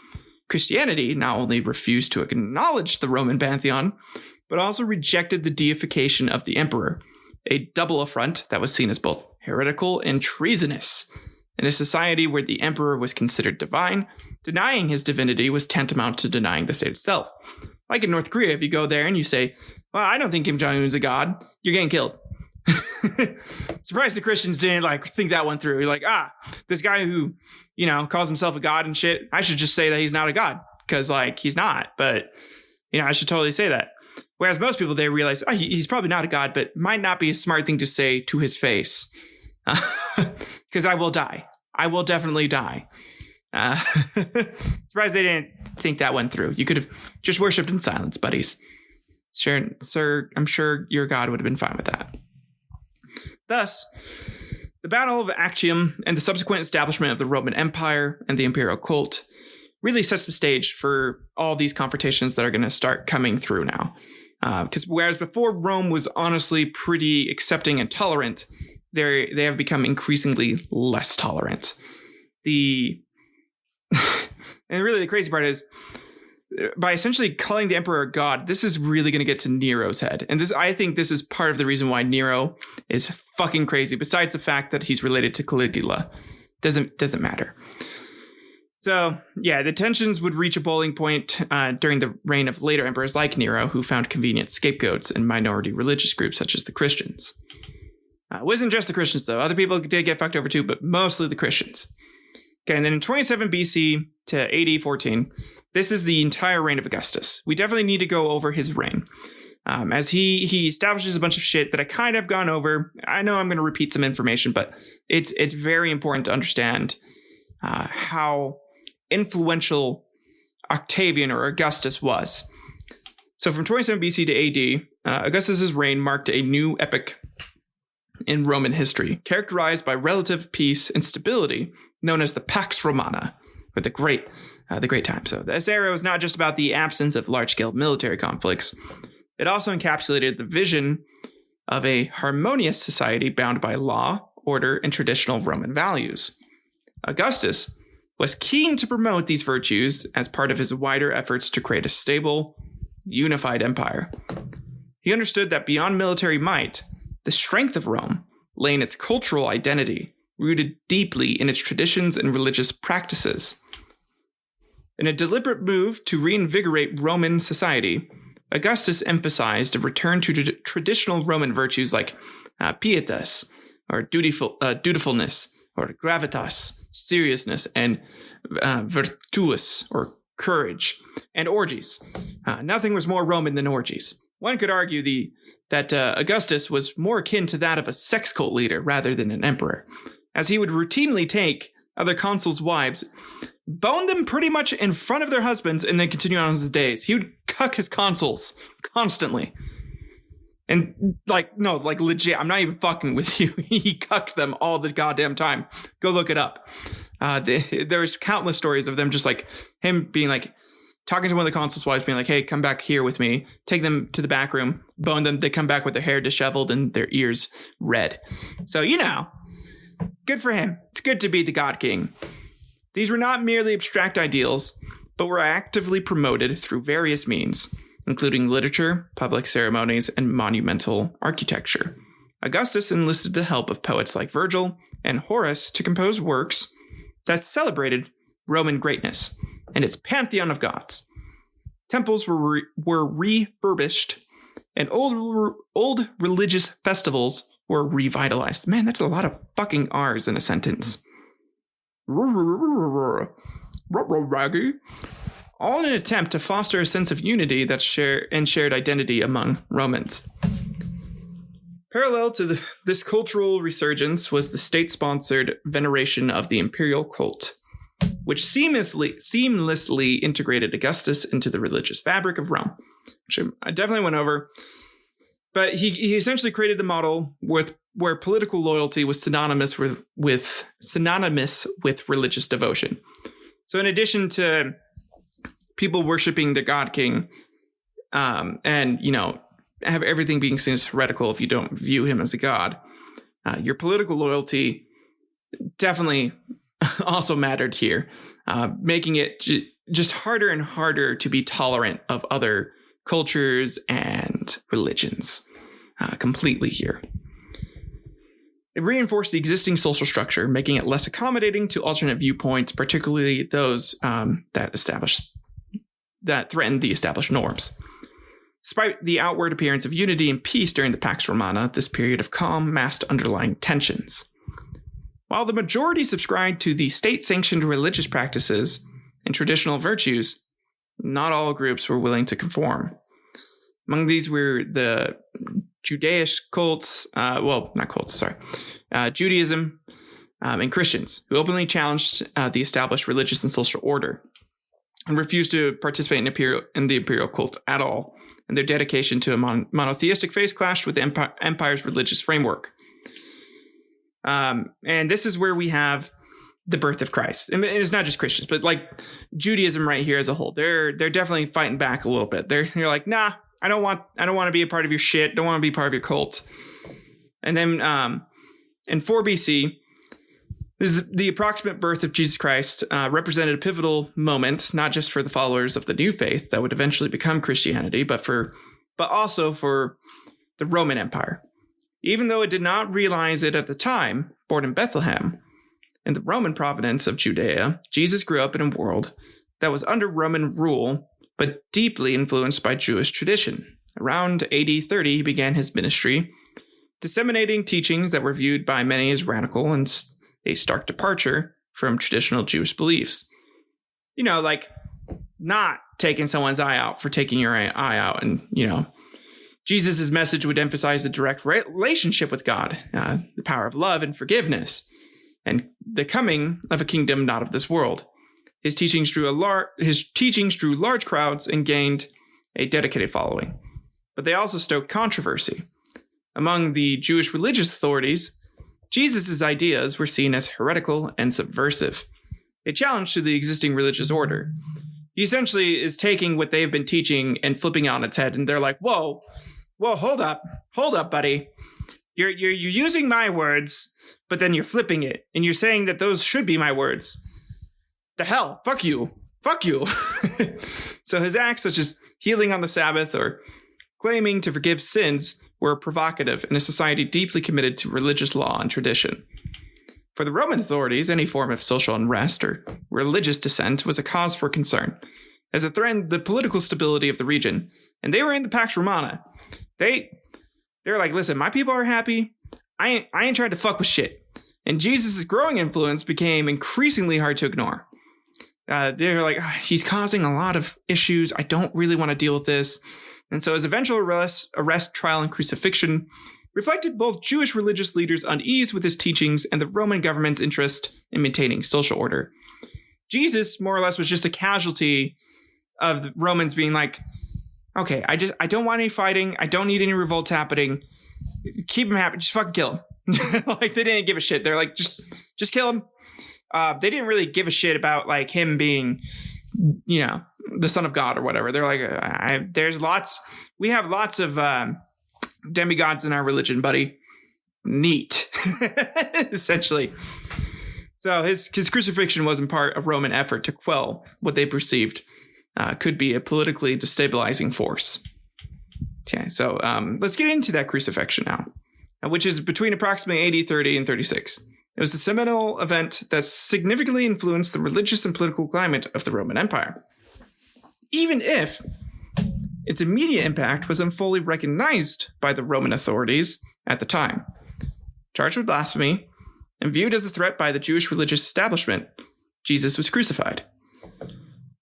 Christianity not only refused to acknowledge the Roman pantheon, but also rejected the deification of the emperor, a double affront that was seen as both heretical and treasonous. In a society where the emperor was considered divine, denying his divinity was tantamount to denying the state itself. Like in North Korea, if you go there and you say, well, I don't think Kim Jong-un is a god, you're getting killed. Surprised the Christians didn't think that one through. You're like, this guy who, calls himself a god and shit, I should just say that he's not a god because he's not. But, I should totally say that. Whereas most people, they realize, he's probably not a god, but might not be a smart thing to say to his face. Because I will die. I will definitely die. Surprised they didn't think that one through. You could have just worshipped in silence, buddies. Sure, sir, I'm sure your god would have been fine with that. Thus, the Battle of Actium and the subsequent establishment of the Roman Empire and the imperial cult really sets the stage for all these confrontations that are going to start coming through now. Because whereas before Rome was honestly pretty accepting and tolerant, they have become increasingly less tolerant. And really the crazy part is, by essentially calling the emperor a god, this is really going to get to Nero's head. And I think this is part of the reason why Nero is fucking crazy, besides the fact that he's related to Caligula. Doesn't matter. So, yeah, the tensions would reach a boiling point during the reign of later emperors like Nero, who found convenient scapegoats in minority religious groups such as the Christians. It wasn't just the Christians, though. Other people did get fucked over too, but mostly the Christians. Okay, and then in 27 BC to AD 14, this is the entire reign of Augustus. We definitely need to go over his reign. As he establishes a bunch of shit that I kind of gone over. I know I'm going to repeat some information, but it's very important to understand how influential Octavian or Augustus was. So from 27 BC to AD, Augustus's reign marked a new epoch in Roman history, characterized by relative peace and stability, known as the Pax Romana, or the Great Time. So this era was not just about the absence of large-scale military conflicts. It also encapsulated the vision of a harmonious society bound by law, order, and traditional Roman values. Augustus was keen to promote these virtues as part of his wider efforts to create a stable, unified empire. He understood that beyond military might, the strength of Rome lay in its cultural identity, rooted deeply in its traditions and religious practices. In a deliberate move to reinvigorate Roman society, Augustus emphasized a return to traditional Roman virtues like pietas, or dutifulness, or gravitas, seriousness, and virtuous, or courage, and orgies. Nothing was more Roman than orgies. One could argue that Augustus was more akin to that of a sex cult leader rather than an emperor, as he would routinely take other consuls' wives, bone them pretty much in front of their husbands, and then continue on his days. He would cuck his consuls constantly. And legit, I'm not even fucking with you. He cucked them all the goddamn time. Go look it up. There's countless stories of them just him being talking to one of the consuls' wives, being like, hey, come back here with me. Take them to the back room, bone them. They come back with their hair disheveled and their ears red. So, good for him. It's good to be the God King. These were not merely abstract ideals, but were actively promoted through various means, including literature, public ceremonies, and monumental architecture. Augustus enlisted the help of poets like Virgil and Horace to compose works that celebrated Roman greatness and its pantheon of gods. Temples were refurbished, and old religious festivals were revitalized. Man, that's a lot of fucking R's in a sentence. Raggy. All in an attempt to foster a sense of unity and shared identity among Romans. Parallel to this cultural resurgence was the state-sponsored veneration of the imperial cult. which seamlessly integrated Augustus into the religious fabric of Rome, which I definitely went over. But he essentially created the model where political loyalty was synonymous with religious devotion. So in addition to people worshiping the god king, and have everything being seen as heretical if you don't view him as a god, your political loyalty definitely also mattered here, making it just harder and harder to be tolerant of other cultures and religions completely here. It reinforced the existing social structure, making it less accommodating to alternate viewpoints, particularly those that threatened the established norms. Despite the outward appearance of unity and peace during the Pax Romana, this period of calm masked underlying tensions. While the majority subscribed to the state-sanctioned religious practices and traditional virtues, not all groups were willing to conform. Among these were the Judaish cults, Judaism, and Christians, who openly challenged the established religious and social order and refused to participate in the imperial cult at all, and their dedication to a monotheistic faith clashed with the empire's religious framework. And this is where we have the birth of Christ. And it's not just Christians, but like Judaism right here as a whole. They're definitely fighting back a little bit. They're like, nah, I don't want to be a part of your shit. Don't want to be part of your cult. And then in 4 BC, this is the approximate birth of Jesus Christ, represented a pivotal moment, not just for the followers of the new faith that would eventually become Christianity, but also for the Roman Empire. Even though it did not realize it at the time, born in Bethlehem, in the Roman province of Judea, Jesus grew up in a world that was under Roman rule, but deeply influenced by Jewish tradition. Around AD 30, he began his ministry, disseminating teachings that were viewed by many as radical and a stark departure from traditional Jewish beliefs. Like not taking someone's eye out for taking your eye out. And, Jesus' message would emphasize the direct relationship with God, the power of love and forgiveness, and the coming of a kingdom not of this world. His teachings drew large crowds and gained a dedicated following. But they also stoked controversy. Among the Jewish religious authorities, Jesus' ideas were seen as heretical and subversive, a challenge to the existing religious order. He essentially is taking what they've been teaching and flipping it on its head, and they're like, whoa, hold up, buddy. You're using my words, but then you're flipping it, and you're saying that those should be my words. The hell, fuck you. So his acts, such as healing on the Sabbath or claiming to forgive sins, were provocative in a society deeply committed to religious law and tradition. For the Roman authorities, any form of social unrest or religious dissent was a cause for concern, as it threatened the political stability of the region. And they were in the Pax Romana. They're like, listen, my people are happy. I ain't trying to fuck with shit. And Jesus' growing influence became increasingly hard to ignore. They're like, he's causing a lot of issues. I don't really want to deal with this. And so his eventual arrest, trial, and crucifixion reflected both Jewish religious leaders' unease with his teachings and the Roman government's interest in maintaining social order. Jesus, more or less, was just a casualty of the Romans being like, okay, I don't want any fighting. I don't need any revolts happening. Keep him happy. Just fucking kill him. Like, they didn't give a shit. They're like, just kill him. They didn't really give a shit about like him being, the son of God or whatever. They're like, we have lots of demigods in our religion, buddy. Neat. Essentially. So his crucifixion was in part a Roman effort to quell what they perceived could be a politically destabilizing force. Okay, so let's get into that crucifixion now, which is between approximately AD 30 and 36. It was a seminal event that significantly influenced the religious and political climate of the Roman Empire, even if its immediate impact wasn't fully recognized by the Roman authorities at the time. Charged with blasphemy and viewed as a threat by the Jewish religious establishment, Jesus was crucified.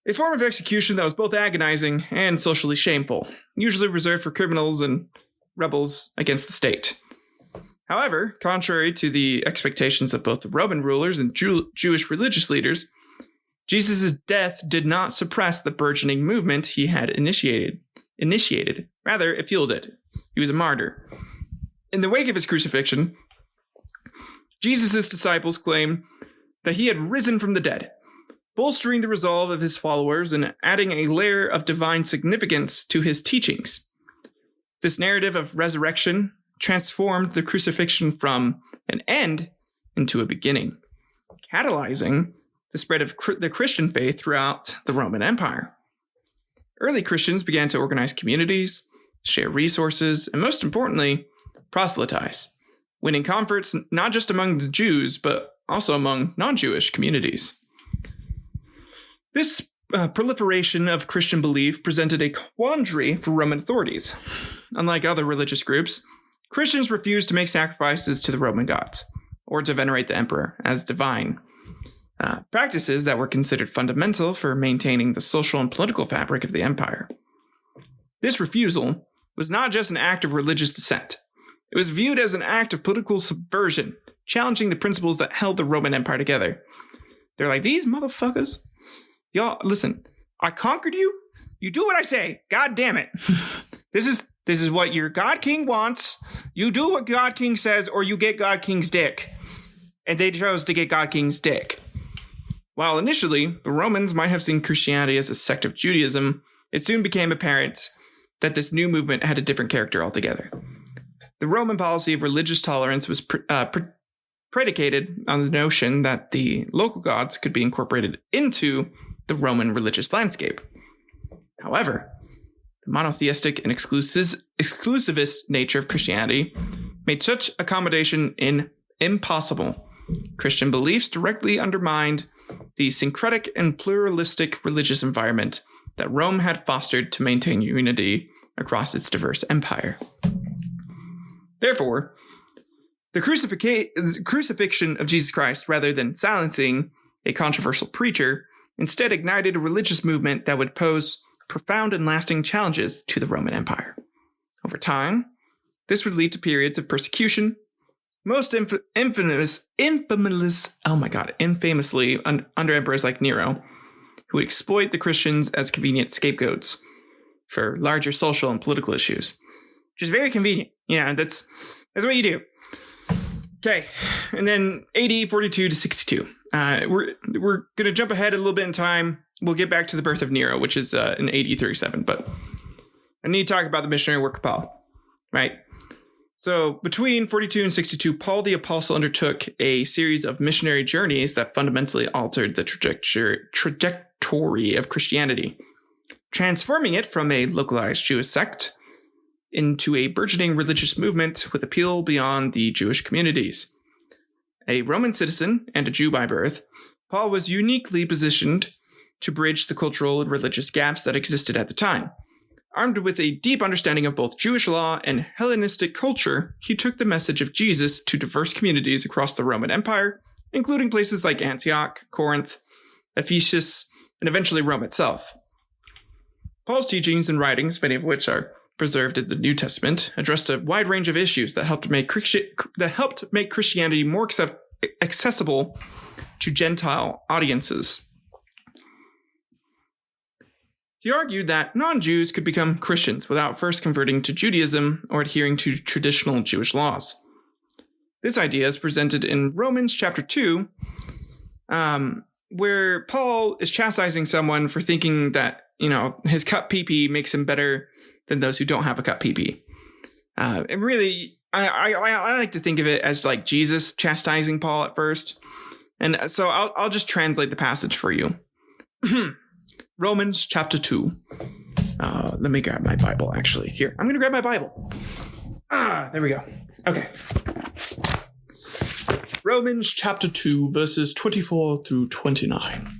A form of execution that was both agonizing and socially shameful, usually reserved for criminals and rebels against the state. However, contrary to the expectations of both the Roman rulers and Jewish religious leaders, Jesus' death did not suppress the burgeoning movement he had initiated. Rather, it fueled it. He was a martyr. In the wake of his crucifixion, Jesus' disciples claim that he had risen from the dead, bolstering the resolve of his followers and adding a layer of divine significance to his teachings. This narrative of resurrection transformed the crucifixion from an end into a beginning, catalyzing the spread of the Christian faith throughout the Roman Empire. Early Christians began to organize communities, share resources, and most importantly, proselytize, winning converts not just among the Jews, but also among non-Jewish communities. This proliferation of Christian belief presented a quandary for Roman authorities. Unlike other religious groups, Christians refused to make sacrifices to the Roman gods or to venerate the emperor as divine, practices that were considered fundamental for maintaining the social and political fabric of the empire. This refusal was not just an act of religious dissent. It was viewed as an act of political subversion, challenging the principles that held the Roman Empire together. They're like, these motherfuckers, y'all, listen, I conquered you. You do what I say. God damn it. This is what your God King wants. You do what God King says, or you get God King's dick. And they chose to get God King's dick. While initially, the Romans might have seen Christianity as a sect of Judaism, it soon became apparent that this new movement had a different character altogether. The Roman policy of religious tolerance was predicated on the notion that the local gods could be incorporated into the Roman religious landscape. However, the monotheistic and exclusivist nature of Christianity made such accommodation impossible. Christian beliefs directly undermined the syncretic and pluralistic religious environment that Rome had fostered to maintain unity across its diverse empire. Therefore, the crucifixion of Jesus Christ, rather than silencing a controversial preacher, instead ignited a religious movement that would pose profound and lasting challenges to the Roman Empire. Over time, this would lead to periods of persecution, most infamously under emperors like Nero, who would exploit the Christians as convenient scapegoats for larger social and political issues, which is very convenient. Yeah, that's what you do. Okay, and then AD 42 to 62. We're going to jump ahead a little bit in time. We'll get back to the birth of Nero, which is in AD 37, but I need to talk about the missionary work of Paul, right? So between 42 and 62, Paul the Apostle undertook a series of missionary journeys that fundamentally altered the trajectory of Christianity, transforming it from a localized Jewish sect into a burgeoning religious movement with appeal beyond the Jewish communities. A Roman citizen and a Jew by birth, Paul was uniquely positioned to bridge the cultural and religious gaps that existed at the time. Armed with a deep understanding of both Jewish law and Hellenistic culture, he took the message of Jesus to diverse communities across the Roman Empire, including places like Antioch, Corinth, Ephesus, and eventually Rome itself. Paul's teachings and writings, many of which are preserved in the New Testament, addressed a wide range of issues that helped make Christianity more accessible to Gentile audiences. He argued that non-Jews could become Christians without first converting to Judaism or adhering to traditional Jewish laws. This idea is presented in Romans chapter 2, where Paul is chastising someone for thinking that, his cut pee-pee makes him better than those who don't have a cut pee-pee. And really, I like to think of it as like Jesus chastising Paul at first. And so I'll just translate the passage for you. Romans chapter 2. Let me grab my Bible, actually. Here, I'm going to grab my Bible. There we go. Okay. Romans chapter 2, verses 24 through 29.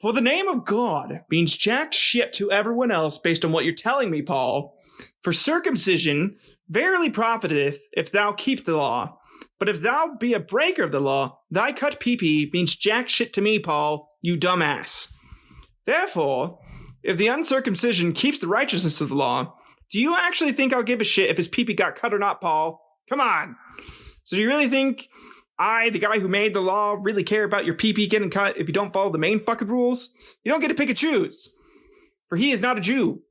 For the name of God means jack shit to everyone else based on what you're telling me, Paul. For circumcision verily profiteth if thou keep the law. But if thou be a breaker of the law, thy cut pee-pee means jack shit to me, Paul, you dumbass. Therefore, if the uncircumcision keeps the righteousness of the law, do you actually think I'll give a shit if his pee-pee got cut or not, Paul? Come on. So do you really think I, the guy who made the law, really care about your pee-pee getting cut if you don't follow the main fucking rules? You don't get to pick and choose. For he is not a Jew,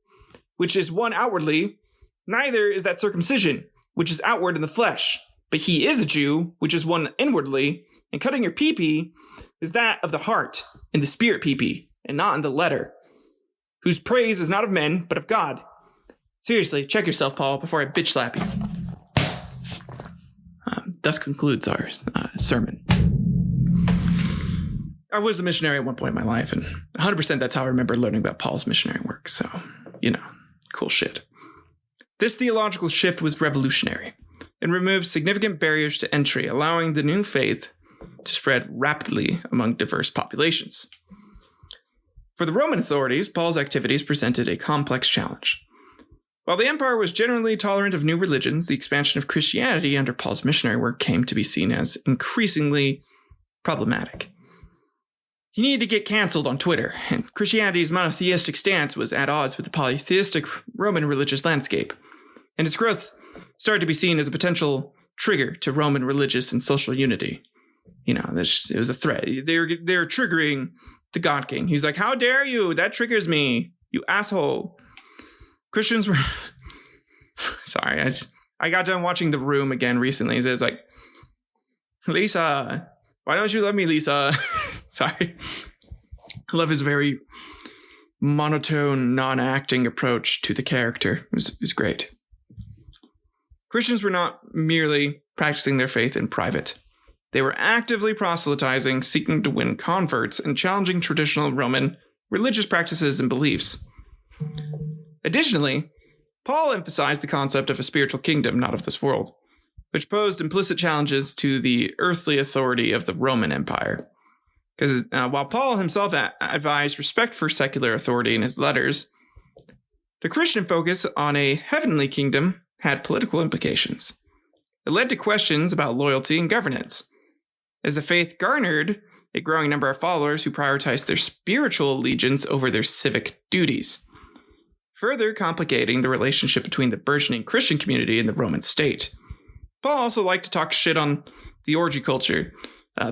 which is one outwardly, neither is that circumcision, which is outward in the flesh. But he is a Jew, which is one inwardly, and cutting your pee-pee is that of the heart, in the spirit pee-pee, and not in the letter, whose praise is not of men, but of God. Seriously, check yourself, Paul, before I bitch slap you. Thus concludes our sermon. I was a missionary at one point in my life, and 100% that's how I remember learning about Paul's missionary work. So, cool shit. This theological shift was revolutionary and removed significant barriers to entry, allowing the new faith to spread rapidly among diverse populations. For the Roman authorities, Paul's activities presented a complex challenge. While the empire was generally tolerant of new religions, the expansion of Christianity under Paul's missionary work came to be seen as increasingly problematic. He needed to get canceled on Twitter, and Christianity's monotheistic stance was at odds with the polytheistic Roman religious landscape, and its growth started to be seen as a potential trigger to Roman religious and social unity. It was a threat. They're triggering the God King. He's like, how dare you? That triggers me, you asshole. Christians were... Sorry, I got done watching The Room again recently. So it's like, Lisa, why don't you love me, Lisa? Sorry. I love his very monotone, non-acting approach to the character. It was great. Christians were not merely practicing their faith in private. They were actively proselytizing, seeking to win converts, and challenging traditional Roman religious practices and beliefs. Additionally, Paul emphasized the concept of a spiritual kingdom not of this world, which posed implicit challenges to the earthly authority of the Roman Empire. Because while Paul himself advised respect for secular authority in his letters, the Christian focus on a heavenly kingdom had political implications. It led to questions about loyalty and governance, as the faith garnered a growing number of followers who prioritized their spiritual allegiance over their civic duties, further complicating the relationship between the burgeoning Christian community and the Roman state. Paul also liked to talk shit on the orgy culture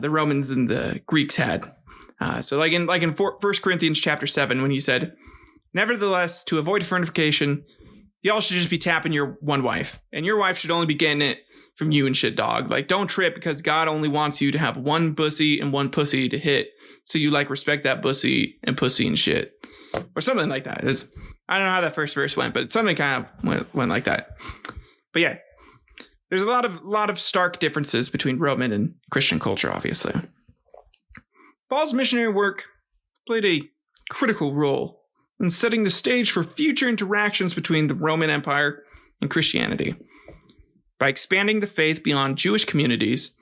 the Romans and the Greeks had. So like in 1 Corinthians chapter 7, when he said, nevertheless, to avoid fornication, y'all should just be tapping your one wife, and your wife should only be getting it from you and shit, dog. Like, don't trip, because God only wants you to have one bussy and one pussy to hit, so you respect that bussy and pussy and shit. Or something like that. I don't know how that first verse went, but something kind of went like that. But yeah, there's a lot of stark differences between Roman and Christian culture, obviously. Paul's missionary work played a critical role in setting the stage for future interactions between the Roman Empire and Christianity. By expanding the faith beyond Jewish communities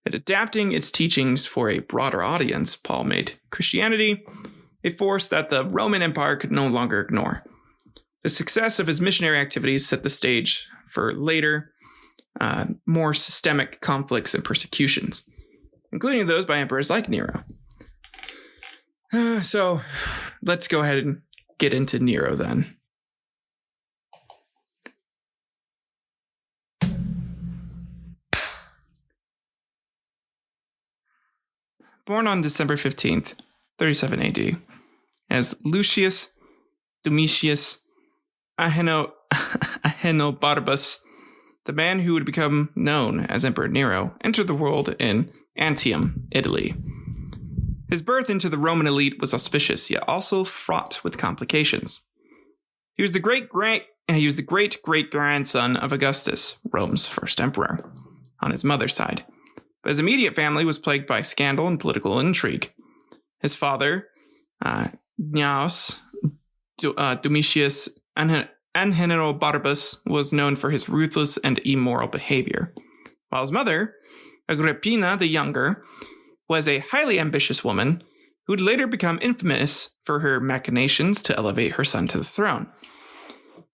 and adapting its teachings for a broader audience, Paul made Christianity a force that the Roman Empire could no longer ignore. The success of his missionary activities set the stage for later, more systemic conflicts and persecutions, including those by emperors like Nero. So let's go ahead and get into Nero then. Born on December 15th, 37 AD, as Lucius Domitius Ahenobarbus, the man who would become known as Emperor Nero, entered the world in Antium, Italy. His birth into the Roman elite was auspicious, yet also fraught with complications. He was the great-great-grandson of Augustus, Rome's first emperor, on his mother's side. But his immediate family was plagued by scandal and political intrigue. His father, Gnaeus Domitius Ahenobarbus, was known for his ruthless and immoral behavior, while his mother, Agrippina the Younger, was a highly ambitious woman who would later become infamous for her machinations to elevate her son to the throne.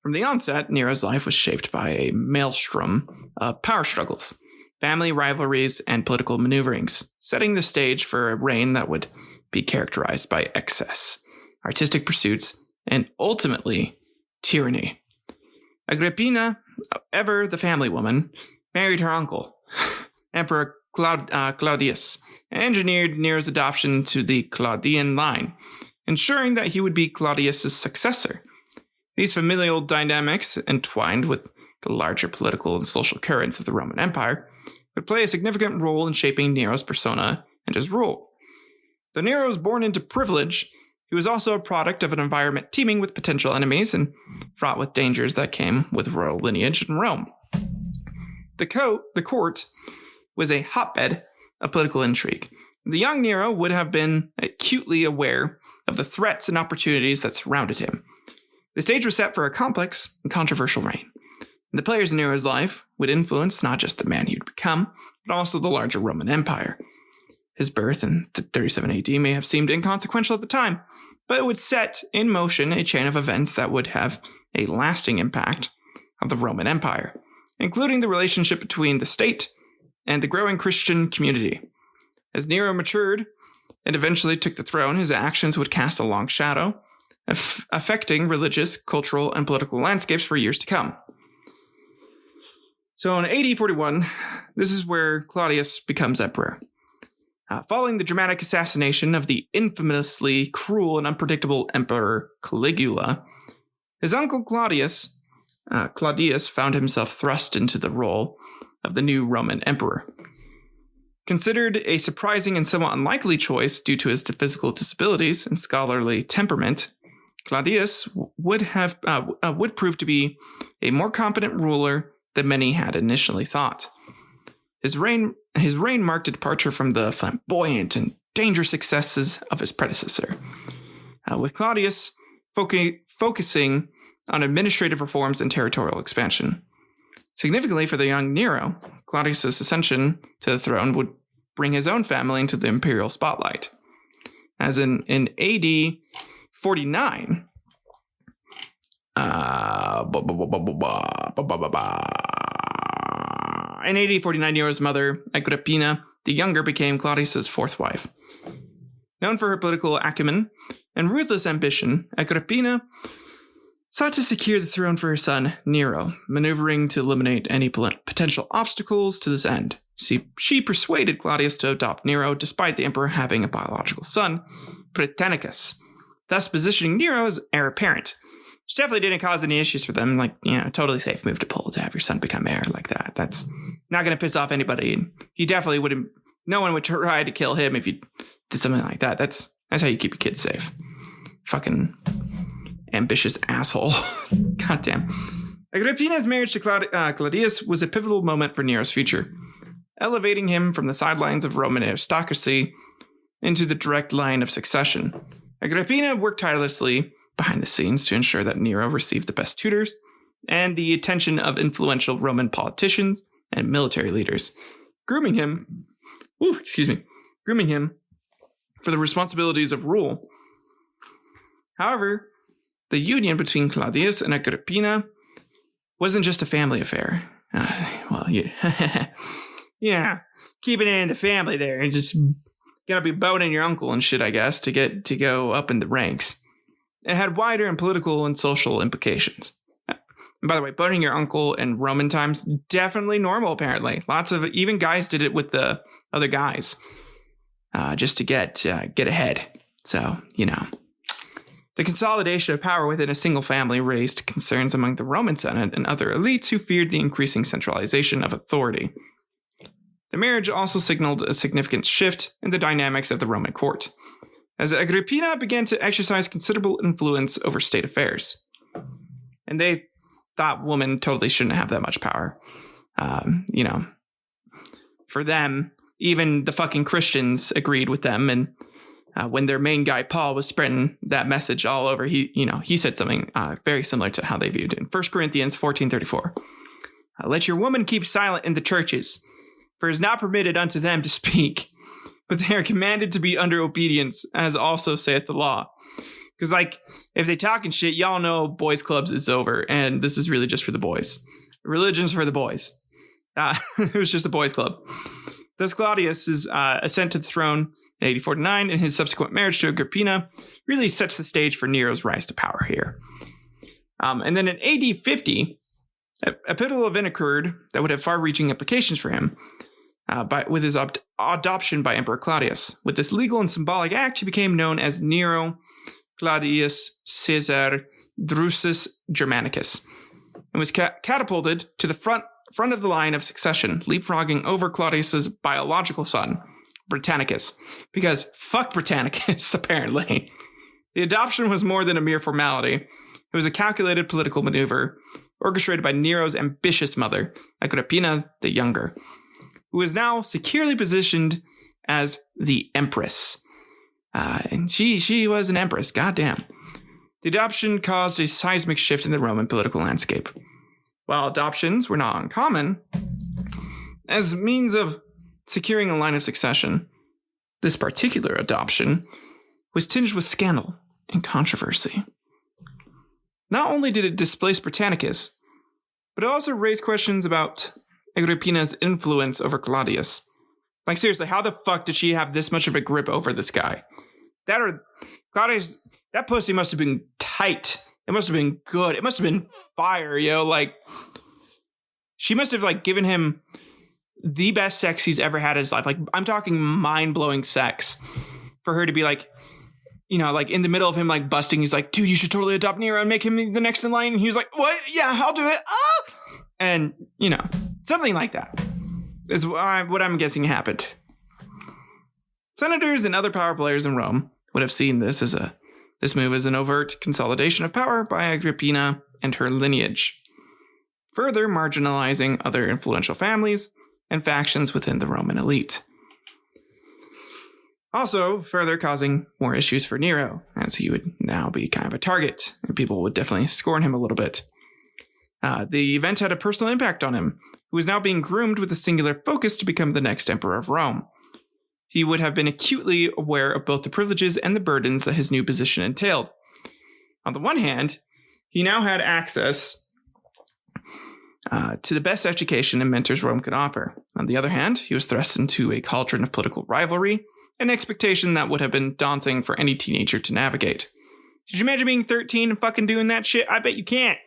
From the onset, Nero's life was shaped by a maelstrom of power struggles, family rivalries, and political maneuverings, setting the stage for a reign that would be characterized by excess, artistic pursuits, and ultimately, tyranny. Agrippina, ever the family woman, married her uncle, Emperor Claudius, and engineered Nero's adoption to the Claudian line, ensuring that he would be Claudius's successor. These familial dynamics, entwined with the larger political and social currents of the Roman Empire, would play a significant role in shaping Nero's persona and his rule. Though Nero was born into privilege, he was also a product of an environment teeming with potential enemies and fraught with dangers that came with royal lineage in Rome. The court was a hotbed of political intrigue. The young Nero would have been acutely aware of the threats and opportunities that surrounded him. The stage was set for a complex and controversial reign. The players in Nero's life would influence not just the man he would become, but also the larger Roman Empire. His birth in 37 AD may have seemed inconsequential at the time, but it would set in motion a chain of events that would have a lasting impact on the Roman Empire, including the relationship between the state and the growing Christian community. As Nero matured and eventually took the throne, his actions would cast a long shadow, affecting religious, cultural, and political landscapes for years to come. So in AD 41, this is where Claudius becomes emperor. Following the dramatic assassination of the infamously cruel and unpredictable Emperor Caligula, his uncle Claudius found himself thrust into the role of the new Roman emperor. Considered a surprising and somewhat unlikely choice due to his physical disabilities and scholarly temperament, Claudius would prove to be a more competent ruler than many had initially thought. His reign marked a departure from the flamboyant and dangerous successes of his predecessor, with Claudius focusing on administrative reforms and territorial expansion. Significantly for the young Nero, Claudius's ascension to the throne would bring his own family into the imperial spotlight. As in AD 49, in AD 49, Nero's mother, Agrippina the Younger, became Claudius's fourth wife. Known for her political acumen and ruthless ambition, Agrippina sought to secure the throne for her son, Nero, maneuvering to eliminate any potential obstacles to this end. She persuaded Claudius to adopt Nero, despite the emperor having a biological son, Britannicus, thus positioning Nero as heir apparent. Which definitely didn't cause any issues for them. Totally safe move to pull to have your son become heir like that. That's not going to piss off anybody. He definitely wouldn't. No one would try to kill him if you did something like that. That's how you keep your kids safe. Fucking ambitious asshole. Goddamn. Agrippina's marriage to Claudius was a pivotal moment for Nero's future, elevating him from the sidelines of Roman aristocracy into the direct line of succession. Agrippina worked tirelessly behind the scenes to ensure that Nero received the best tutors and the attention of influential Roman politicians and military leaders, grooming him for the responsibilities of rule. However, the union between Claudius and Agrippina wasn't just a family affair. Yeah, keeping it in the family there, and just gotta be boning your uncle and shit, I guess, to go up in the ranks. It had wider and political and social implications. And by the way, boning your uncle in Roman times, definitely normal, apparently. Lots of, even guys did it with the other guys, just to get ahead. So, The consolidation of power within a single family raised concerns among the Roman Senate and other elites who feared the increasing centralization of authority. The marriage also signaled a significant shift in the dynamics of the Roman court, as Agrippina began to exercise considerable influence over state affairs. And they thought women totally shouldn't have that much power. For them, even the fucking Christians agreed with them. And when their main guy, Paul, was spreading that message all over, he said something very similar to how they viewed it in 1 Corinthians 14:34. Let your woman keep silent in the churches, for it is not permitted unto them to speak, but they are commanded to be under obedience, as also saith the law. Because, if they talking shit, y'all know boys' clubs is over, and this is really just for the boys. Religion's for the boys. It was just a boys' club. Thus, Claudius's ascent to the throne in AD 49 and his subsequent marriage to Agrippina really sets the stage for Nero's rise to power here. And then in AD 50, a pivotal event occurred that would have far-reaching implications for him. with his adoption by Emperor Claudius. With this legal and symbolic act, he became known as Nero Claudius Caesar Drusus Germanicus, and was catapulted to the front of the line of succession, leapfrogging over Claudius's biological son, Britannicus, because fuck Britannicus, apparently. The adoption was more than a mere formality. It was a calculated political maneuver, orchestrated by Nero's ambitious mother, Agrippina the Younger, who is now securely positioned as the Empress. And she was an empress, goddamn. The adoption caused a seismic shift in the Roman political landscape. While adoptions were not uncommon, as a means of securing a line of succession, this particular adoption was tinged with scandal and controversy. Not only did it displace Britannicus, but it also raised questions about Agrippina's influence over Claudius. Like, seriously, how the fuck did she have this much of a grip over this guy? Claudius, that pussy must have been tight. It must have been good. It must have been fire, yo. Like, she must have, like, given him the best sex he's ever had in his life. Like, I'm talking mind-blowing sex. For her to be like, you know, like, in the middle of him, like, busting, he's like, dude, you should totally adopt Nero and make him the next in line. And he was like, what? Yeah, I'll do it. Ah! And, you know, something like that is what I'm guessing happened. Senators and other power players in Rome would have seen this move as an overt consolidation of power by Agrippina and her lineage, further marginalizing other influential families and factions within the Roman elite. Also, further causing more issues for Nero, as he would now be kind of a target, and people would definitely scorn him a little bit. The event had a personal impact on him, who was now being groomed with a singular focus to become the next emperor of Rome. He would have been acutely aware of both the privileges and the burdens that his new position entailed. On the one hand, he now had access to the best education and mentors Rome could offer. On the other hand, he was thrust into a cauldron of political rivalry, an expectation that would have been daunting for any teenager to navigate. Could you imagine being 13 and fucking doing that shit? I bet you can't.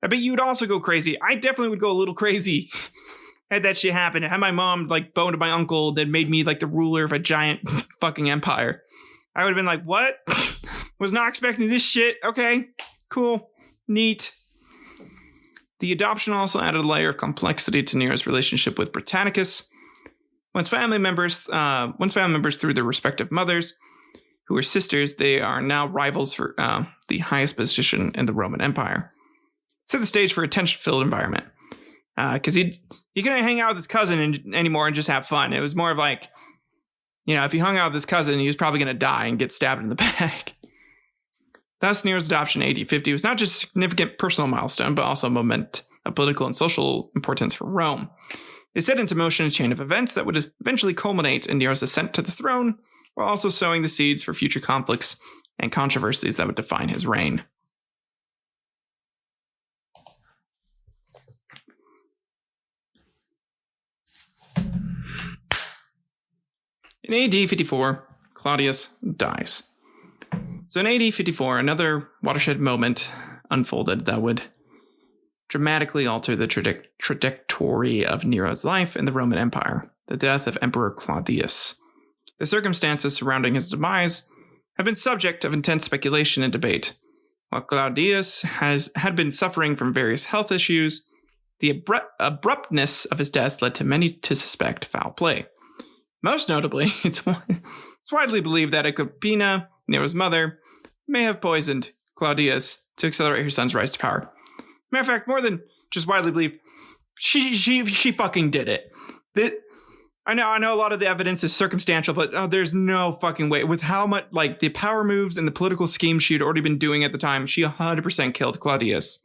I bet you would also go crazy. I definitely would go a little crazy had that shit happen. Had my mom, like, boned my uncle that made me, like, the ruler of a giant fucking empire. I would have been like, what? Was not expecting this shit. Okay, cool, neat. The adoption also added a layer of complexity to Nero's relationship with Britannicus. Once family members through their respective mothers, who were sisters, they are now rivals for the highest position in the Roman Empire. Set the stage for a tension-filled environment. Because he couldn't hang out with his cousin anymore and just have fun. It was more of like, you know, if he hung out with his cousin, he was probably going to die and get stabbed in the back. Thus, Nero's adoption in AD 50 was not just a significant personal milestone, but also a moment of political and social importance for Rome. It set into motion a chain of events that would eventually culminate in Nero's ascent to the throne, while also sowing the seeds for future conflicts and controversies that would define his reign. In AD 54, Claudius dies. So in AD 54, another watershed moment unfolded that would dramatically alter the trajectory of Nero's life in the Roman Empire, the death of Emperor Claudius. The circumstances surrounding his demise have been subject of intense speculation and debate. While Claudius had been suffering from various health issues, the abruptness of his death led to many to suspect foul play. Most notably, it's widely believed that Agrippina, Nero's mother, may have poisoned Claudius to accelerate her son's rise to power. Matter of fact, more than just widely believed, she fucking did it. I know a lot of the evidence is circumstantial, but there's no fucking way. With how much, like, the power moves and the political schemes she had already been doing at the time, she 100% killed Claudius.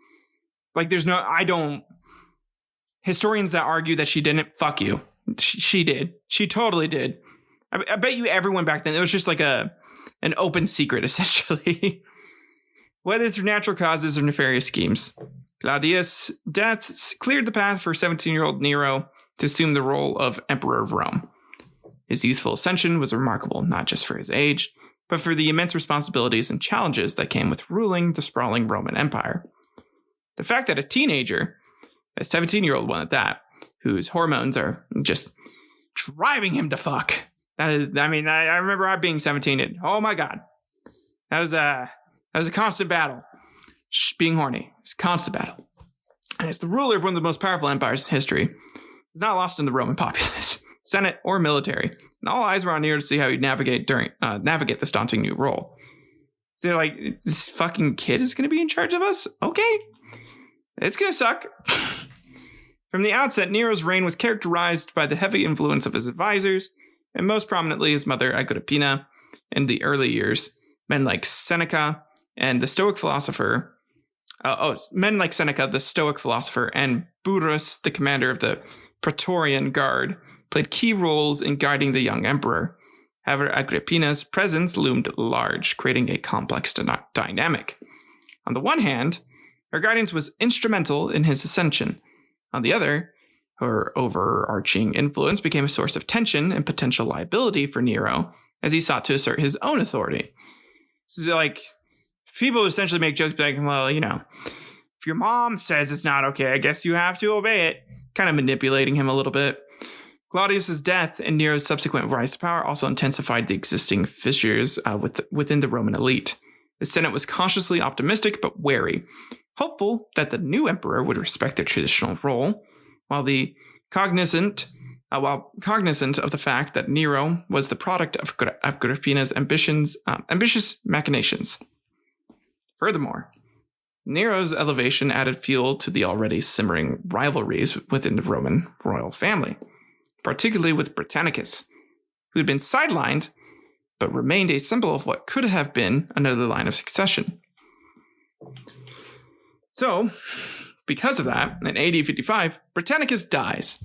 Like, historians that argue that she didn't, fuck you. She did. She totally did. I bet you everyone back then, it was just like an open secret, essentially. Whether through natural causes or nefarious schemes, Claudius' death cleared the path for 17-year-old Nero to assume the role of Emperor of Rome. His youthful ascension was remarkable not just for his age, but for the immense responsibilities and challenges that came with ruling the sprawling Roman Empire. The fact that a teenager, a 17-year-old one at that, whose hormones are just driving him to fuck. That is, I remember I being 17 and, oh my God. That was a constant battle. Being horny. It's a constant battle. And it's the ruler of one of the most powerful empires in history. It's not lost in the Roman populace, Senate, or military. And all eyes were on Nero to see how he'd navigate this daunting new role. So they're like, this fucking kid is going to be in charge of us? Okay. It's going to suck. From the outset, Nero's reign was characterized by the heavy influence of his advisors, and most prominently his mother Agrippina. In the early years, men like Seneca, the Stoic philosopher, and Burrus, the commander of the Praetorian Guard, played key roles in guiding the young emperor. However, Agrippina's presence loomed large, creating a complex dynamic. On the one hand, her guidance was instrumental in his ascension. On the other, her overarching influence became a source of tension and potential liability for Nero as he sought to assert his own authority. So, like, people essentially make jokes like, well, if your mom says it's not okay, I guess you have to obey it. Kind of manipulating him a little bit. Claudius's death and Nero's subsequent rise to power also intensified the existing fissures within the Roman elite. The Senate was cautiously optimistic but wary, hopeful that the new emperor would respect their traditional role, while cognizant of the fact that Nero was the product of Agrippina's ambitious machinations. Furthermore, Nero's elevation added fuel to the already simmering rivalries within the Roman royal family, particularly with Britannicus, who had been sidelined but remained a symbol of what could have been another line of succession. So, because of that, in AD 55, Britannicus dies.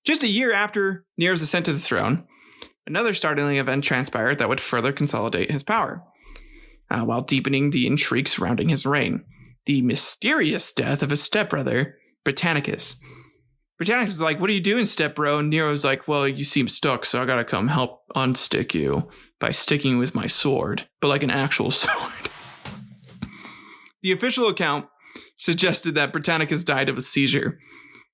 Just a year after Nero's ascent to the throne, another startling event transpired that would further consolidate his power, while deepening the intrigue surrounding his reign. The mysterious death of his stepbrother, Britannicus. Britannicus was like, what are you doing, stepbro? And Nero's like, well, you seem stuck, so I gotta come help unstick you by sticking with my sword, but like an actual sword. The official account suggested that Britannicus died of a seizure,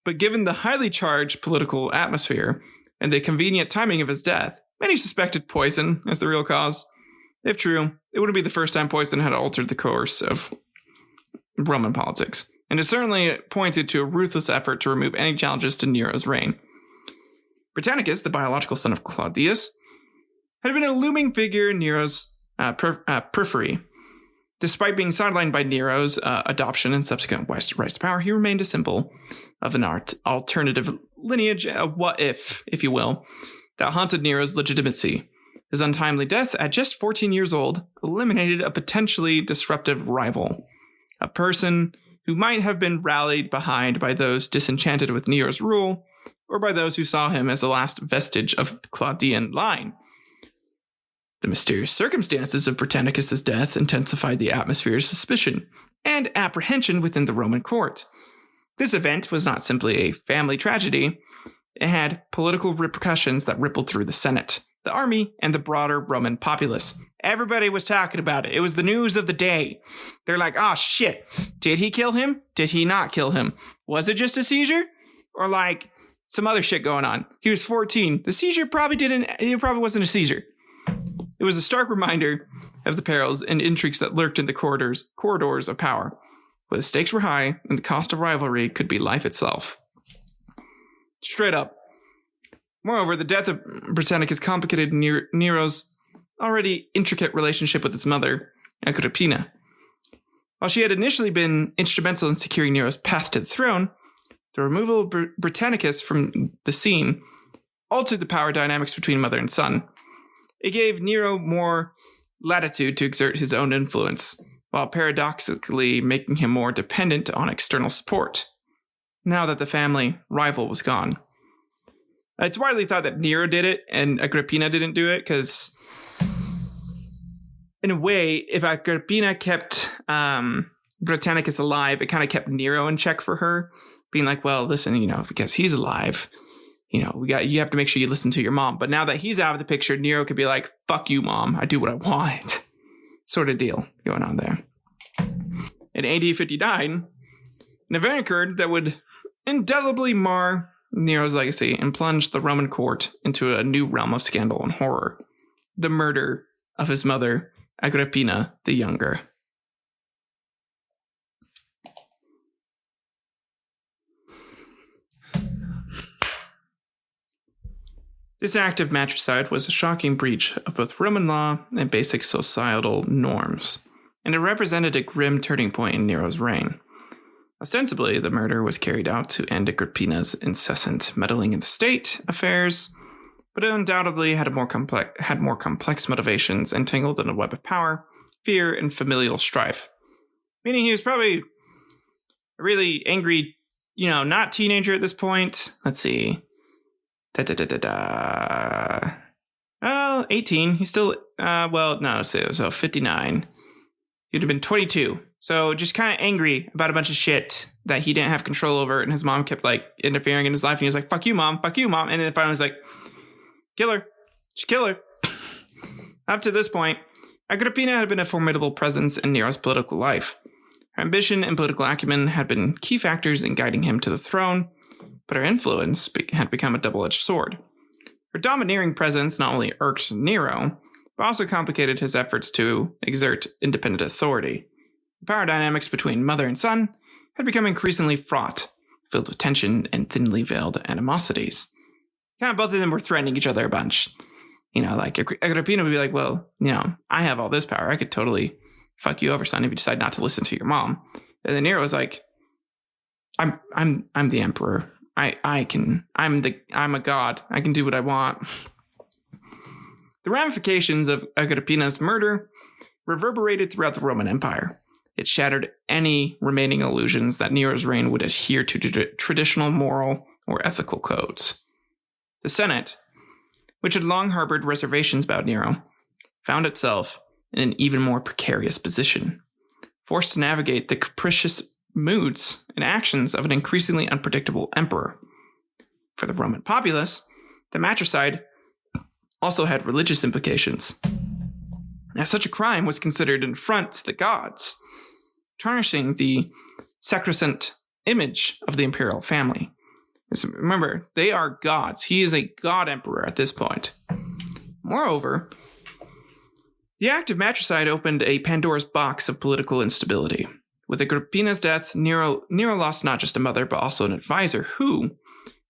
but given the highly charged political atmosphere and the convenient timing of his death, many suspected poison as the real cause. If true, it wouldn't be the first time poison had altered the course of Roman politics, and it certainly pointed to a ruthless effort to remove any challenges to Nero's reign. Britannicus, the biological son of Claudius, had been a looming figure in Nero's periphery. Despite being sidelined by Nero's adoption and subsequent rise to power, he remained a symbol of an alternative lineage, a what-if you will, that haunted Nero's legitimacy. His untimely death at just 14 years old eliminated a potentially disruptive rival, a person who might have been rallied behind by those disenchanted with Nero's rule, or by those who saw him as the last vestige of the Claudian line. The mysterious circumstances of Britannicus' death intensified the atmosphere of suspicion and apprehension within the Roman court. This event was not simply a family tragedy, it had political repercussions that rippled through the Senate, the army, and the broader Roman populace. Everybody was talking about it. It was the news of the day. They're like, oh shit, did he kill him? Did he not kill him? Was it just a seizure? Or like some other shit going on? He was 14. The seizure it probably wasn't a seizure. It was a stark reminder of the perils and intrigues that lurked in the corridors of power, where the stakes were high and the cost of rivalry could be life itself. Straight up. Moreover, the death of Britannicus complicated Nero's already intricate relationship with his mother, Agrippina. While she had initially been instrumental in securing Nero's path to the throne, the removal of Britannicus from the scene altered the power dynamics between mother and son. It gave Nero more latitude to exert his own influence, while paradoxically making him more dependent on external support, now that the family rival was gone. It's widely thought that Nero did it and Agrippina didn't do it, because in a way, if Agrippina kept Britannicus alive, it kind of kept Nero in check for her, being like, well, listen, because he's alive, you have to make sure you listen to your mom. But now that he's out of the picture, Nero could be like, fuck you, mom, I do what I want. Sort of deal going on there. In AD 59, an event occurred that would indelibly mar Nero's legacy and plunged the Roman court into a new realm of scandal and horror: the murder of his mother, Agrippina the Younger. This act of matricide was a shocking breach of both Roman law and basic societal norms, and it represented a grim turning point in Nero's reign. Ostensibly, the murder was carried out to end Agrippina's incessant meddling in the state affairs, but it undoubtedly had more complex motivations entangled in a web of power, fear, and familial strife. Meaning he was probably a really angry, not teenager at this point. Let's see. Oh, 18. He's still, so 59. He'd have been 22. So just kind of angry about a bunch of shit that he didn't have control over, and his mom kept, interfering in his life, and he was like, fuck you, mom, and then finally was like, kill her. Just kill her. Up to this point, Agrippina had been a formidable presence in Nero's political life. Her ambition and political acumen had been key factors in guiding him to the throne, but her influence had become a double-edged sword. Her domineering presence not only irked Nero, but also complicated his efforts to exert independent authority. The power dynamics between mother and son had become increasingly fraught, filled with tension and thinly veiled animosities. Kind of both of them were threatening each other a bunch. Agrippina would be like, well, I have all this power. I could totally fuck you over, son, if you decide not to listen to your mom. And then Nero was like, I'm the emperor. I'm a god. I can do what I want. The ramifications of Agrippina's murder reverberated throughout the Roman Empire. It shattered any remaining illusions that Nero's reign would adhere to traditional moral or ethical codes. The Senate, which had long harbored reservations about Nero, found itself in an even more precarious position, forced to navigate the capricious moods and actions of an increasingly unpredictable emperor. For the Roman populace, the matricide also had religious implications, as such a crime was considered an affront to the gods, tarnishing the sacrosanct image of the imperial family. Remember, they are gods. He is a god emperor at this point. Moreover, the act of matricide opened a Pandora's box of political instability. With Agrippina's death, Nero lost not just a mother, but also an advisor who,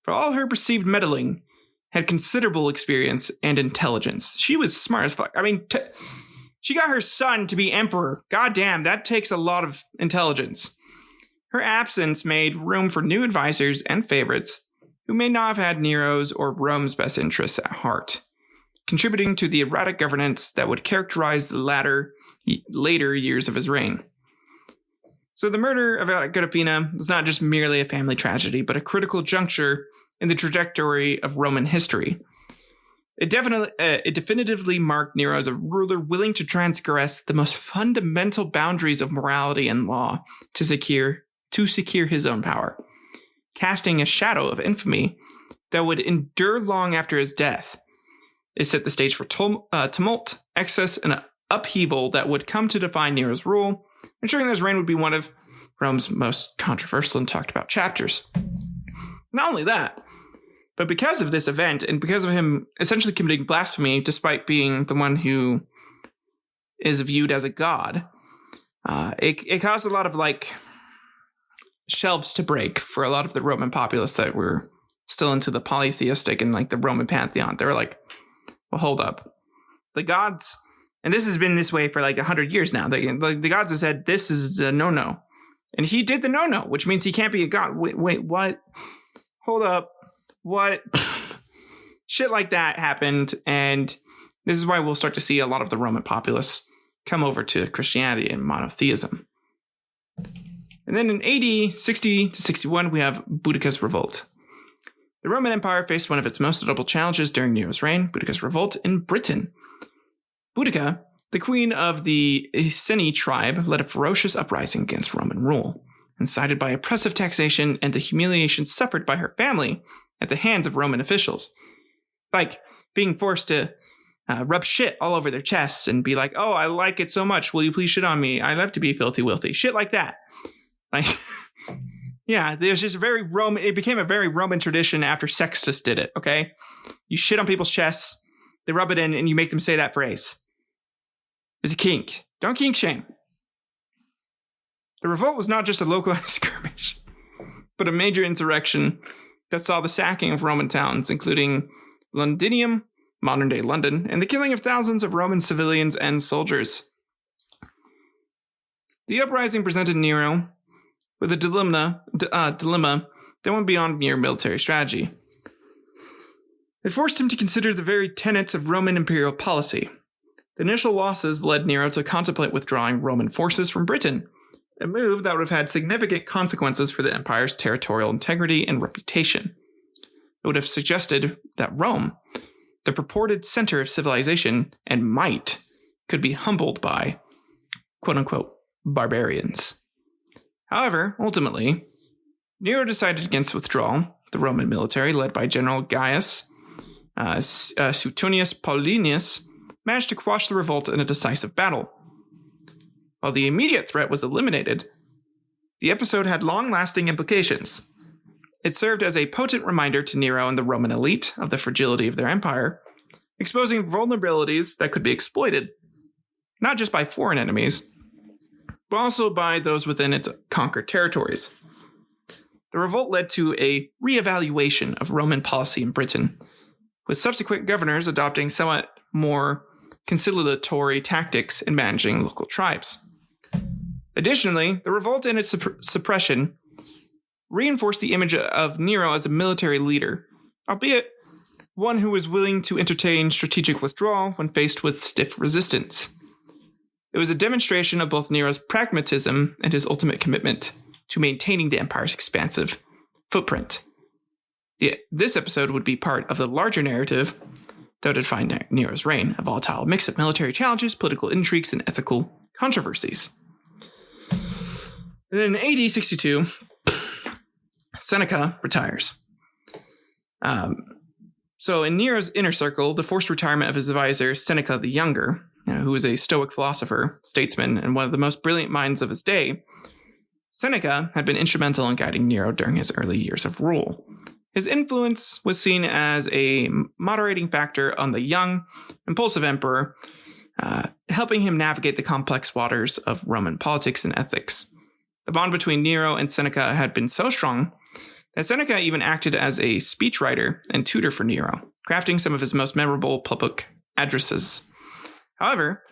for all her perceived meddling, had considerable experience and intelligence. She was smart as fuck. I mean, she got her son to be emperor. God damn, that takes a lot of intelligence. Her absence made room for new advisors and favorites who may not have had Nero's or Rome's best interests at heart, contributing to the erratic governance that would characterize the later years of his reign. So the murder of Agrippina was not just merely a family tragedy, but a critical juncture in the trajectory of Roman history. It definitively marked Nero as a ruler willing to transgress the most fundamental boundaries of morality and law to secure his own power, casting a shadow of infamy that would endure long after his death. It set the stage for tumult, excess, and upheaval that would come to define Nero's rule, ensuring that his reign would be one of Rome's most controversial and talked about chapters. Not only that, but because of this event, and because of him essentially committing blasphemy, despite being the one who is viewed as a god, it caused a lot of, shelves to break for a lot of the Roman populace that were still into the polytheistic and, the Roman pantheon. They were like, well, hold up. The gods, and this has been this way for, 100 years now. The gods have said, this is a no-no. And he did the no-no, which means he can't be a god. Wait, what? Hold up. What? Shit like that happened, and this is why we'll start to see a lot of the Roman populace come over to Christianity and monotheism. And then in AD 60 to 61, we have Boudica's revolt. The Roman Empire faced one of its most notable challenges during Nero's reign, Boudica's revolt in Britain. Boudica, the queen of the Iceni tribe, led a ferocious uprising against Roman rule, incited by oppressive taxation and the humiliation suffered by her family at the hands of Roman officials. Like being forced to rub shit all over their chests and be like, oh, I like it so much. Will you please shit on me? I love to be filthy, wilthy. Shit like that. Yeah, there's just very Roman. It became a very Roman tradition after Sextus did it. Okay, you shit on people's chests, they rub it in, and you make them say that phrase. It's a kink. Don't kink shame. The revolt was not just a localized skirmish, but a major insurrection that saw the sacking of Roman towns, including Londinium, modern-day London, and the killing of thousands of Roman civilians and soldiers. The uprising presented Nero with a dilemma that went beyond mere military strategy. It forced him to consider the very tenets of Roman imperial policy. The initial losses led Nero to contemplate withdrawing Roman forces from Britain, a move that would have had significant consequences for the empire's territorial integrity and reputation. It would have suggested that Rome, the purported center of civilization and might, could be humbled by, quote-unquote, barbarians. However, ultimately, Nero decided against withdrawal. The Roman military, led by General Gaius Suetonius Paullinus, managed to quash the revolt in a decisive battle. While the immediate threat was eliminated, the episode had long-lasting implications. It served as a potent reminder to Nero and the Roman elite of the fragility of their empire, exposing vulnerabilities that could be exploited, not just by foreign enemies, but also by those within its conquered territories. The revolt led to a re-evaluation of Roman policy in Britain, with subsequent governors adopting somewhat more conciliatory tactics in managing local tribes. Additionally, the revolt and its suppression reinforced the image of Nero as a military leader, albeit one who was willing to entertain strategic withdrawal when faced with stiff resistance. It was a demonstration of both Nero's pragmatism and his ultimate commitment to maintaining the empire's expansive footprint. This episode would be part of the larger narrative that would define Nero's reign, a volatile mix of military challenges, political intrigues, and ethical controversies. And then in AD 62, Seneca retires. So in Nero's inner circle, the forced retirement of his advisor, Seneca the Younger, who was a Stoic philosopher, statesman, and one of the most brilliant minds of his day, Seneca had been instrumental in guiding Nero during his early years of rule. His influence was seen as a moderating factor on the young, impulsive emperor, helping him navigate the complex waters of Roman politics and ethics. The bond between Nero and Seneca had been so strong that Seneca even acted as a speechwriter and tutor for Nero, crafting some of his most memorable public addresses. However,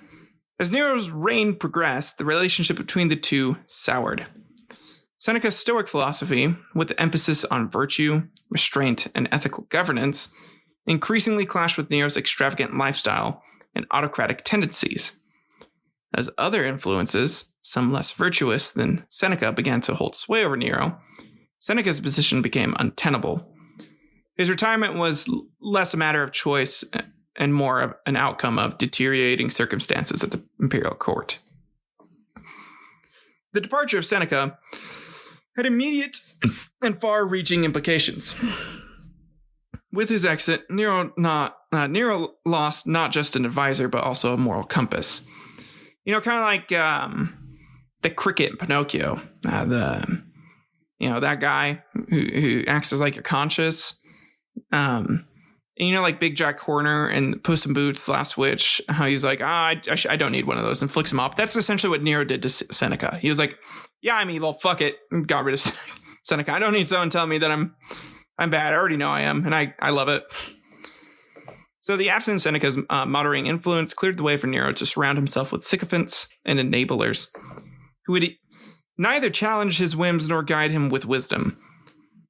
as Nero's reign progressed, the relationship between the two soured. Seneca's Stoic philosophy, with the emphasis on virtue, restraint, and ethical governance, increasingly clashed with Nero's extravagant lifestyle and autocratic tendencies. As other influences, some less virtuous than Seneca, began to hold sway over Nero, Seneca's position became untenable. His retirement was less a matter of choice and more of an outcome of deteriorating circumstances at the imperial court. The departure of Seneca had immediate and far-reaching implications. With his exit, Nero lost not just an advisor, but also a moral compass. You know, kind of like the cricket in Pinocchio. That guy who acts as like your conscience. And like Big Jack Horner and Puss in Boots, Last Witch, how he's like, I don't need one of those, and flicks him off. That's essentially what Nero did to Seneca. He was like, yeah, I'm evil, fuck it, and got rid of Seneca. I don't need someone telling me that I'm bad. I already know I am, and I love it. So the absence of Seneca's moderating influence cleared the way for Nero to surround himself with sycophants and enablers who would neither challenge his whims nor guide him with wisdom.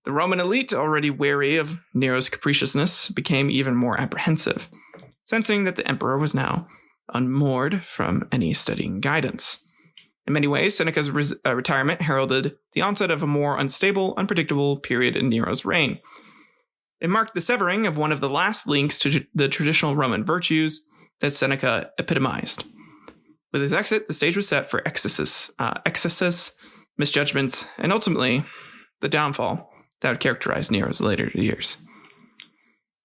The Roman elite, already wary of Nero's capriciousness, became even more apprehensive, sensing that the emperor was now unmoored from any steadying guidance. In many ways, Seneca's retirement heralded the onset of a more unstable, unpredictable period in Nero's reign. It marked the severing of one of the last links to the traditional Roman virtues that Seneca epitomized. With his exit, the stage was set for excesses, misjudgments, and ultimately, the downfall that would characterize Nero's later years.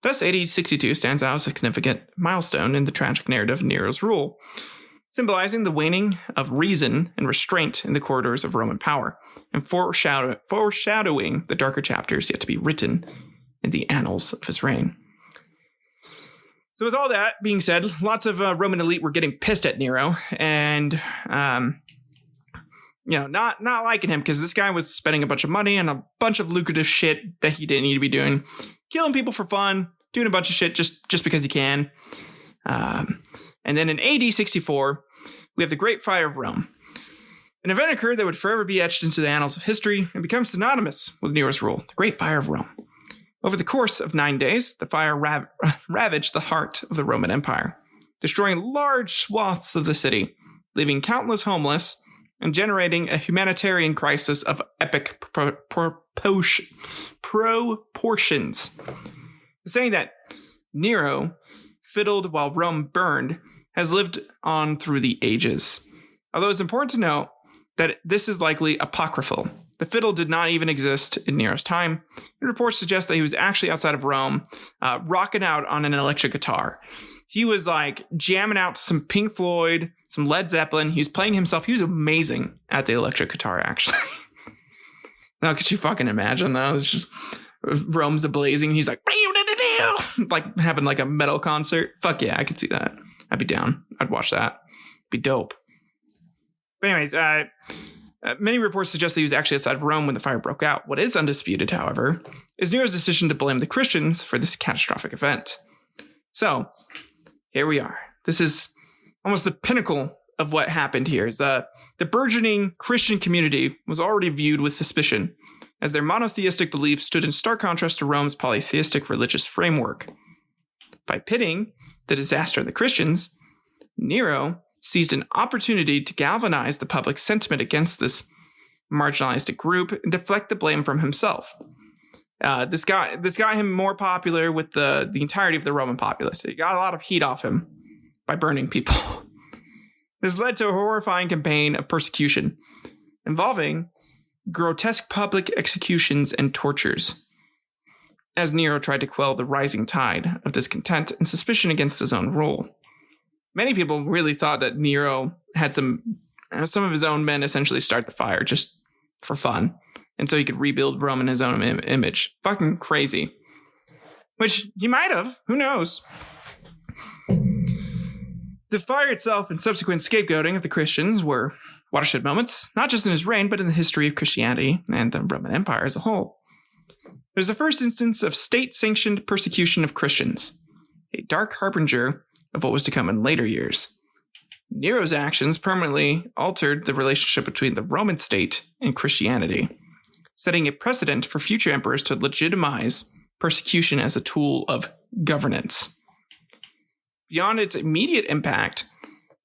Thus, AD 62 stands out as a significant milestone in the tragic narrative of Nero's rule, symbolizing the waning of reason and restraint in the corridors of Roman power, and foreshadowing the darker chapters yet to be written in the annals of his reign. So with all that being said, lots of Roman elite were getting pissed at Nero and, not liking him because this guy was spending a bunch of money on a bunch of lucrative shit that he didn't need to be doing, killing people for fun, doing a bunch of shit just because he can. And then in AD 64, we have the Great Fire of Rome. An event occurred that would forever be etched into the annals of history and become synonymous with Nero's rule, the Great Fire of Rome. Over the course of 9 days, the fire ravaged the heart of the Roman Empire, destroying large swaths of the city, leaving countless homeless, and generating a humanitarian crisis of epic proportions. Saying that Nero fiddled while Rome burned has lived on through the ages. Although it's important to note that this is likely apocryphal. The fiddle did not even exist in Nero's time, and reports suggest that he was actually outside of Rome, rocking out on an electric guitar. He was like jamming out some Pink Floyd, some Led Zeppelin. He was playing himself. He was amazing at the electric guitar, actually. Now, could you fucking imagine, though? It's just Rome's ablazing. He's like having like a metal concert. Fuck yeah, I could see that. I'd be down. I'd watch that. Be dope. But anyways, many reports suggest that he was actually outside of Rome when the fire broke out. What is undisputed, however, is Nero's decision to blame the Christians for this catastrophic event. So, here we are. This is almost the pinnacle of what happened here. The burgeoning Christian community was already viewed with suspicion, as their monotheistic beliefs stood in stark contrast to Rome's polytheistic religious framework. By pitting the disaster of the Christians, Nero seized an opportunity to galvanize the public sentiment against this marginalized group and deflect the blame from himself. This got him more popular with the entirety of the Roman populace. He got a lot of heat off him by burning people. This led to a horrifying campaign of persecution involving grotesque public executions and tortures, as Nero tried to quell the rising tide of discontent and suspicion against his own rule. Many people really thought that Nero had some of his own men essentially start the fire just for fun, and so he could rebuild Rome in his own image. Fucking crazy. Which he might have. Who knows? The fire itself and subsequent scapegoating of the Christians were watershed moments, not just in his reign, but in the history of Christianity and the Roman Empire as a whole. It was the first instance of state-sanctioned persecution of Christians, a dark harbinger of what was to come in later years. Nero's actions permanently altered the relationship between the Roman state and Christianity, setting a precedent for future emperors to legitimize persecution as a tool of governance. Beyond its immediate impact,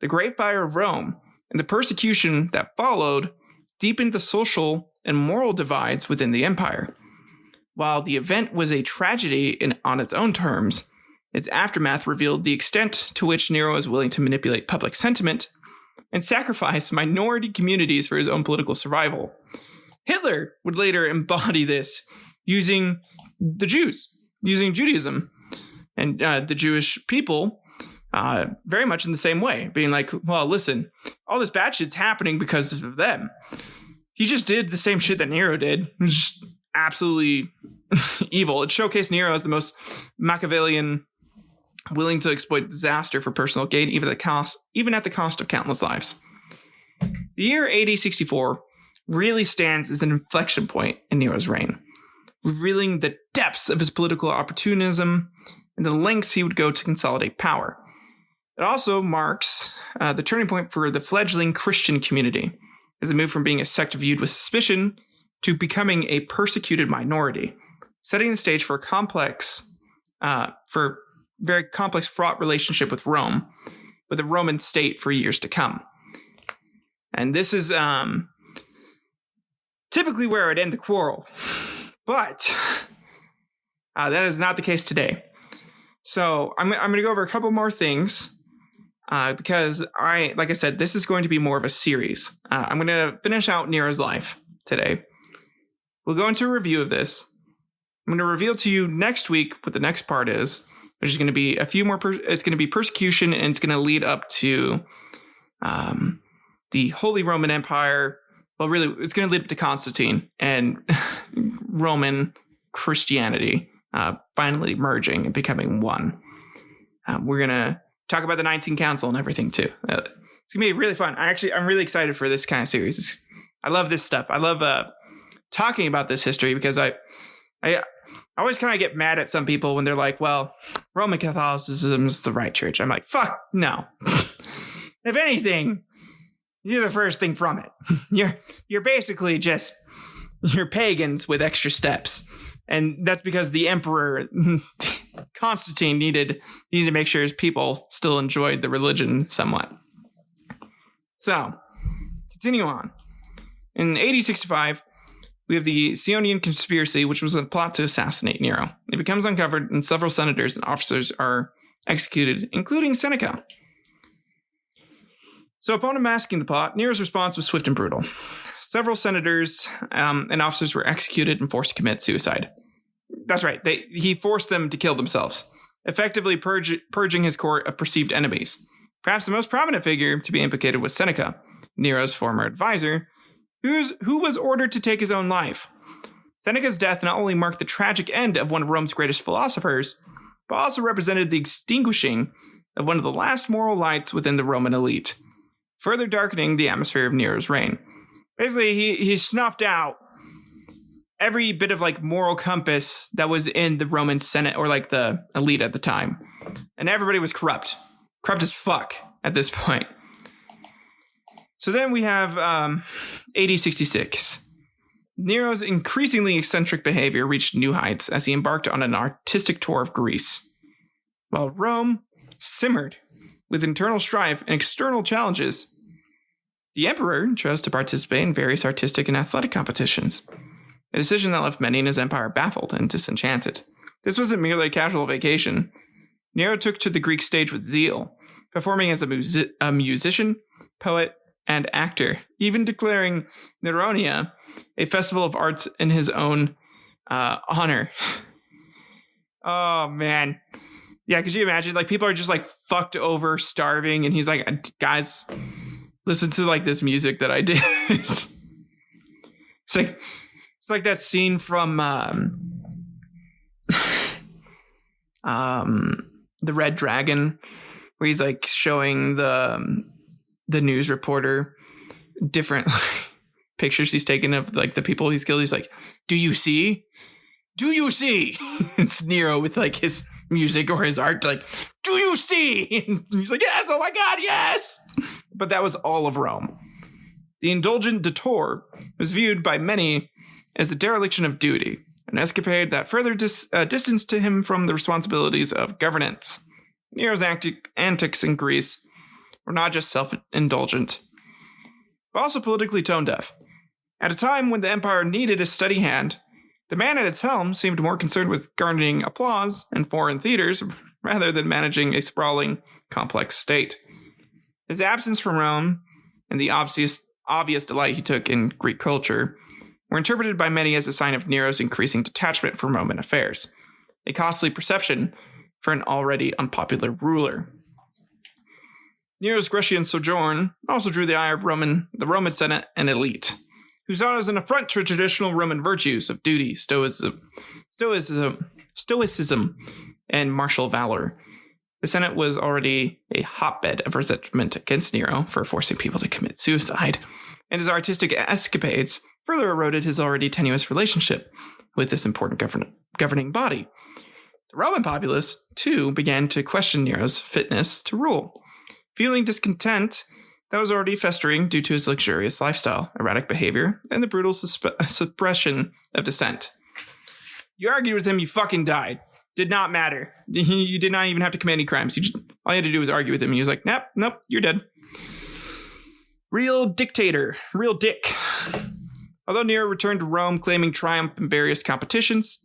the Great Fire of Rome and the persecution that followed deepened the social and moral divides within the empire. While the event was a tragedy on its own terms, its aftermath revealed the extent to which Nero was willing to manipulate public sentiment and sacrifice minority communities for his own political survival. Hitler would later embody this using the Jews, using Judaism and the Jewish people very much in the same way, being like, well, listen, all this bad shit's happening because of them. He just did the same shit that Nero did. It was just absolutely evil. It showcased Nero as the most Machiavellian, willing to exploit disaster for personal gain, even at the cost of countless lives. The year AD 64 really stands as an inflection point in Nero's reign, revealing the depths of his political opportunism and the lengths he would go to consolidate power. It also marks the turning point for the fledgling Christian community, as it moved from being a sect viewed with suspicion to becoming a persecuted minority, setting the stage for very complex, fraught relationship with Rome, with the Roman state for years to come. And this is typically where I'd end the quarrel, but that is not the case today. So I'm going to go over a couple more things because like I said, this is going to be more of a series. I'm going to finish out Nero's life today. We'll go into a review of this. I'm going to reveal to you next week what the next part is, which is going to be a few more. It's going to be persecution, and it's going to lead up to the Holy Roman Empire, well, really, it's going to lead up to Constantine and Roman Christianity finally merging and becoming one. We're going to talk about the Nicene Council and everything, too. It's going to be really fun. I'm really excited for this kind of series. I love this stuff. I love talking about this history because I always kind of get mad at some people when they're like, well, Roman Catholicism is the right church. I'm like, fuck, no. If anything, you're the first thing from it. You're basically just, you're pagans with extra steps. And that's because the emperor, Constantine, needed to make sure his people still enjoyed the religion somewhat. So, continue on. In AD 65, we have the Sionian conspiracy, which was a plot to assassinate Nero. It becomes uncovered, and several senators and officers are executed, including Seneca. So upon unmasking the plot, Nero's response was swift and brutal. Several senators and officers were executed and forced to commit suicide. That's right, he forced them to kill themselves, effectively purging his court of perceived enemies. Perhaps the most prominent figure to be implicated was Seneca, Nero's former advisor, who was ordered to take his own life. Seneca's death not only marked the tragic end of one of Rome's greatest philosophers, but also represented the extinguishing of one of the last moral lights within the Roman elite, further darkening the atmosphere of Nero's reign. Basically, he snuffed out every bit of like moral compass that was in the Roman Senate or like the elite at the time. And everybody was corrupt as fuck at this point. So then we have AD 66. Nero's increasingly eccentric behavior reached new heights as he embarked on an artistic tour of Greece. While Rome simmered with internal strife and external challenges, the emperor chose to participate in various artistic and athletic competitions, a decision that left many in his empire baffled and disenchanted. This wasn't merely a casual vacation. Nero took to the Greek stage with zeal, performing as a musician, poet, and actor, even declaring Neronia a festival of arts in his own honor. Oh, man. Yeah, could you imagine? Like, people are just, like, fucked over, starving, and he's like, guys, listen to, like, this music that I did. It's like that scene from The Red Dragon, where he's, like, showing the news reporter different pictures he's taken of like the people he's killed. He's like, do you see it's Nero with like his music or his art, like, do you see? And he's like, yes, oh my god, yes. But that was all of Rome. The indulgent detour was viewed by many as the dereliction of duty, an escapade that further distanced him from the responsibilities of governance. Nero's antics in Greece were not just self-indulgent, but also politically tone-deaf. At a time when the empire needed a steady hand, the man at its helm seemed more concerned with garnering applause in foreign theaters rather than managing a sprawling, complex state. His absence from Rome and the obvious delight he took in Greek culture were interpreted by many as a sign of Nero's increasing detachment from Roman affairs, a costly perception for an already unpopular ruler. Nero's Grecian sojourn also drew the ire of the Roman Senate and elite, who saw it as an affront to traditional Roman virtues of duty, stoicism, and martial valor. The Senate was already a hotbed of resentment against Nero for forcing people to commit suicide, and his artistic escapades further eroded his already tenuous relationship with this important governing body. The Roman populace, too, began to question Nero's fitness to rule, feeling discontent that was already festering due to his luxurious lifestyle, erratic behavior, and the brutal suppression of dissent. You argued with him, you fucking died. Did not matter. You did not even have to commit any crimes. All you had to do was argue with him. He was like, nope, you're dead. Real dictator. Real dick. Although Nero returned to Rome claiming triumph in various competitions,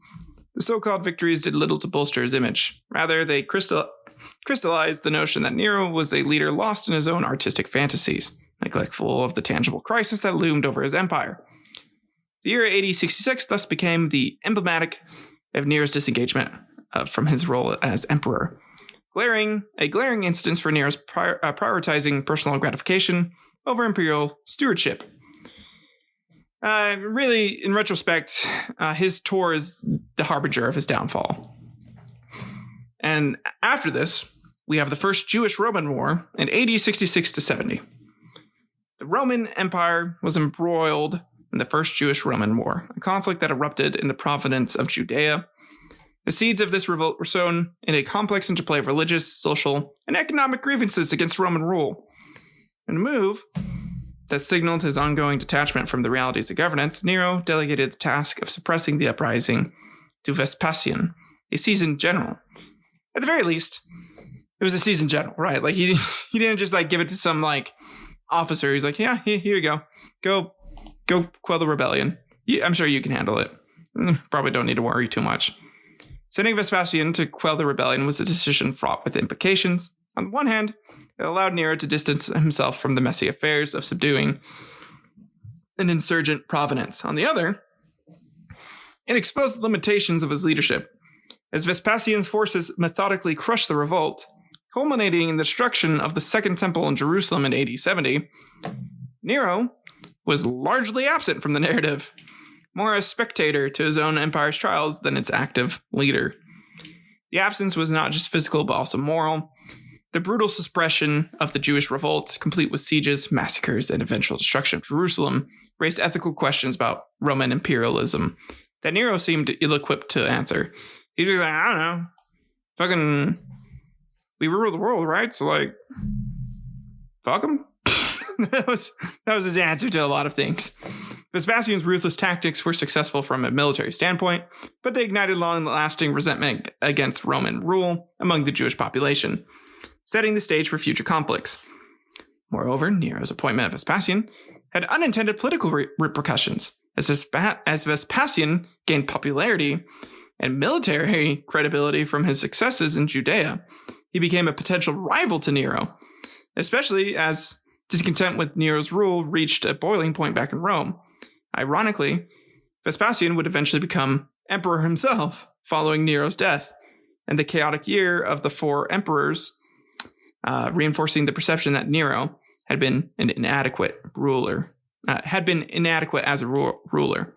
the so-called victories did little to bolster his image. Rather, they crystallized the notion that Nero was a leader lost in his own artistic fantasies, neglectful of the tangible crisis that loomed over his empire. The year AD 66 thus became the emblematic of Nero's disengagement from his role as emperor, a glaring instance for Nero's prioritizing personal gratification over imperial stewardship. Really, in retrospect, his tour is the harbinger of his downfall. And after this, we have the First Jewish-Roman War in AD 66 to 70. The Roman Empire was embroiled in the First Jewish-Roman War, a conflict that erupted in the province of Judea. The seeds of this revolt were sown in a complex interplay of religious, social, and economic grievances against Roman rule. In a move that signaled his ongoing detachment from the realities of governance, Nero delegated the task of suppressing the uprising to Vespasian, a seasoned general. At the very least, it was a seasoned general, right? Like he didn't just like give it to some like officer. He's like, yeah, here you go. Go quell the rebellion. I'm sure you can handle it. Probably don't need to worry too much. Sending Vespasian to quell the rebellion was a decision fraught with implications. On the one hand, it allowed Nero to distance himself from the messy affairs of subduing an insurgent province. On the other, it exposed the limitations of his leadership. As Vespasian's forces methodically crushed the revolt, culminating in the destruction of the Second Temple in Jerusalem in AD 70, Nero was largely absent from the narrative, more a spectator to his own empire's trials than its active leader. The absence was not just physical but also moral. The brutal suppression of the Jewish revolt, complete with sieges, massacres, and eventual destruction of Jerusalem, raised ethical questions about Roman imperialism that Nero seemed ill-equipped to answer. He was like, I don't know, fucking, we rule the world, right? So like, fuck him. that was his answer to a lot of things. Vespasian's ruthless tactics were successful from a military standpoint, but they ignited long-lasting resentment against Roman rule among the Jewish population, setting the stage for future conflicts. Moreover, Nero's appointment of Vespasian had unintended political repercussions. As Vespasian gained popularity and military credibility from his successes in Judea, he became a potential rival to Nero, especially as discontent with Nero's rule reached a boiling point back in Rome. Ironically, Vespasian would eventually become emperor himself following Nero's death, and the chaotic year of the four emperors, reinforcing the perception that Nero had been an inadequate ruler, as a ruler.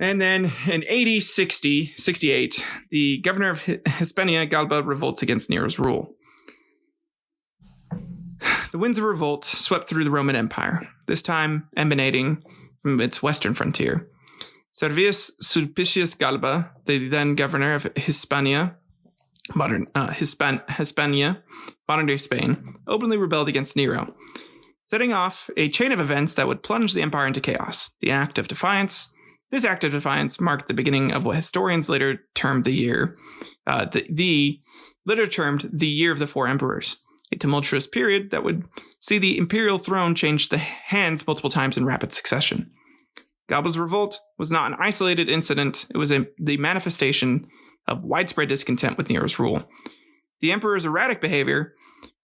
And then in AD 68, the governor of Hispania, Galba, revolts against Nero's rule. The winds of revolt swept through the Roman Empire, this time emanating from its western frontier. Servius Sulpicius Galba, the then governor of Hispania, Hispania, modern-day Spain, openly rebelled against Nero, setting off a chain of events that would plunge the empire into chaos. This act of defiance marked the beginning of what historians later termed the year of the Four Emperors, a tumultuous period that would see the imperial throne change the hands multiple times in rapid succession. Galba's revolt was not an isolated incident. It was the manifestation of widespread discontent with Nero's rule. The emperor's erratic behavior,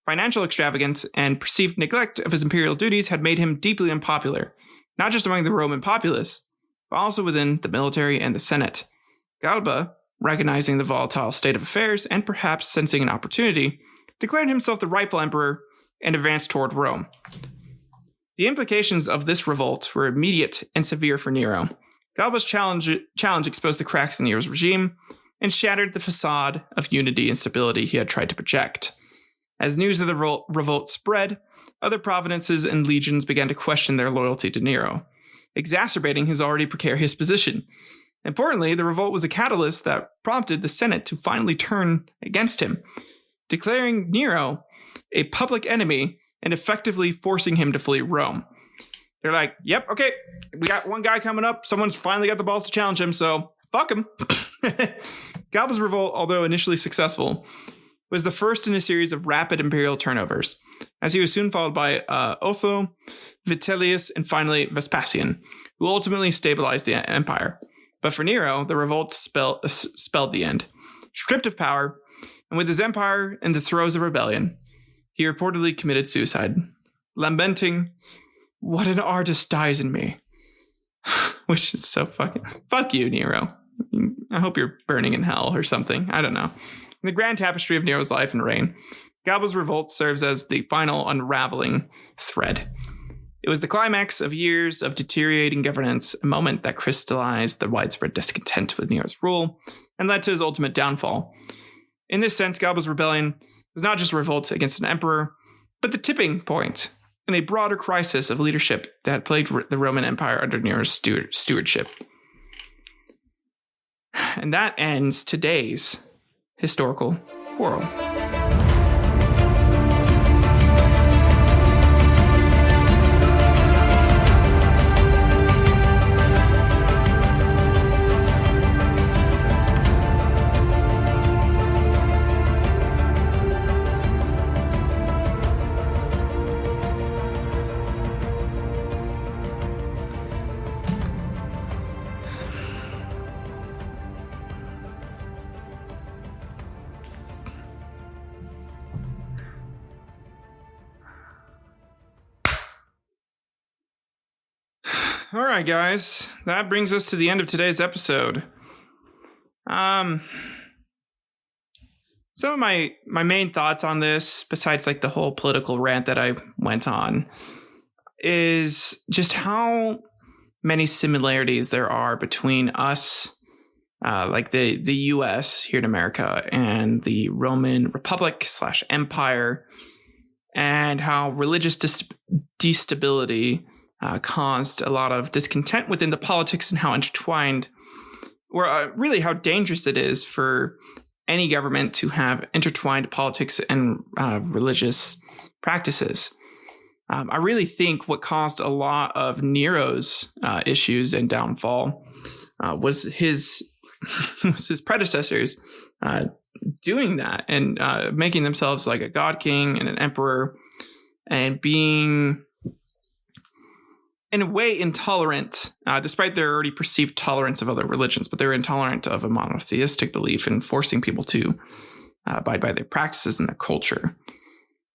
financial extravagance, and perceived neglect of his imperial duties had made him deeply unpopular, not just among the Roman populace, but also within the military and the Senate. Galba, recognizing the volatile state of affairs and perhaps sensing an opportunity, declared himself the rightful emperor and advanced toward Rome. The implications of this revolt were immediate and severe for Nero. Galba's challenge exposed the cracks in Nero's regime and shattered the facade of unity and stability he had tried to project. As news of the revolt spread, other provinces and legions began to question their loyalty to Nero, exacerbating his already precarious position. Importantly, the revolt was a catalyst that prompted the Senate to finally turn against him, declaring Nero a public enemy and effectively forcing him to flee Rome. They're like, yep, okay, we got one guy coming up. Someone's finally got the balls to challenge him, so fuck him. Galba's revolt, although initially successful, was the first in a series of rapid imperial turnovers, as he was soon followed by Otho, Vitellius, and finally Vespasian, who ultimately stabilized the empire. But for Nero, the revolt spelled the end. Stripped of power, and with his empire in the throes of rebellion, he reportedly committed suicide, lamenting, "What an artist dies in me." Which is so fuck you, Nero. I hope you're burning in hell or something. I don't know. In the grand tapestry of Nero's life and reign, Galba's revolt serves as the final unraveling thread. It was the climax of years of deteriorating governance, a moment that crystallized the widespread discontent with Nero's rule and led to his ultimate downfall. In this sense, Galba's rebellion was not just a revolt against an emperor, but the tipping point in a broader crisis of leadership that had plagued the Roman Empire under Nero's stewardship. And that ends today's historical quarrel. All right, guys, that brings us to the end of today's episode. Some of my main thoughts on this, besides like the whole political rant that I went on, is just how many similarities there are between us, like the U.S. here in America, and the Roman Republic / Empire, and how religious destability caused a lot of discontent within the politics and how intertwined, or really how dangerous it is for any government to have intertwined politics and religious practices. I really think what caused a lot of Nero's issues and downfall was his predecessors doing that and making themselves like a god king and an emperor and being, in a way, intolerant, despite their already perceived tolerance of other religions, but they're intolerant of a monotheistic belief and forcing people to abide by their practices and their culture,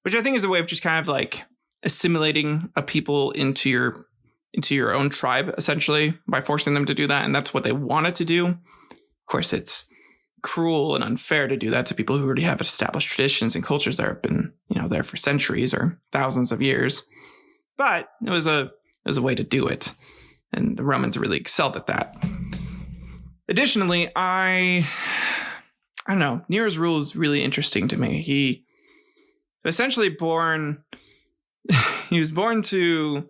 which I think is a way of just kind of like assimilating a people into your own tribe, essentially, by forcing them to do that. And that's what they wanted to do. Of course, it's cruel and unfair to do that to people who already have established traditions and cultures that have been, there for centuries or thousands of years. But it was a way to do it. And the Romans really excelled at that. Additionally, I don't know, Nero's rule is really interesting to me. He essentially he was born to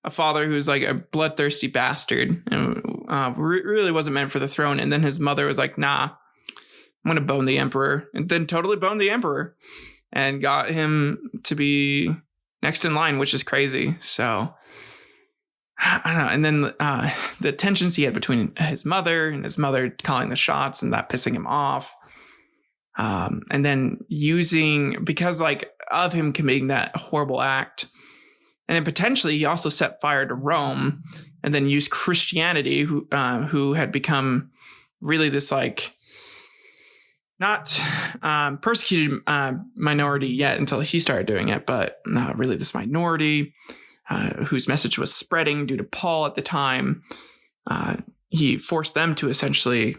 a father who was like a bloodthirsty bastard and really wasn't meant for the throne. And then his mother was like, nah, I'm going to bone the emperor, and then totally boned the emperor and got him to be next in line, which is crazy. So I don't know. And then the tensions he had between his mother and his mother calling the shots and that pissing him off. And then because like of him committing that horrible act. And then potentially he also set fire to Rome and then used Christianity, who had become really this like not persecuted minority yet until he started doing it, but really this minority whose message was spreading due to Paul at the time. He forced them to essentially,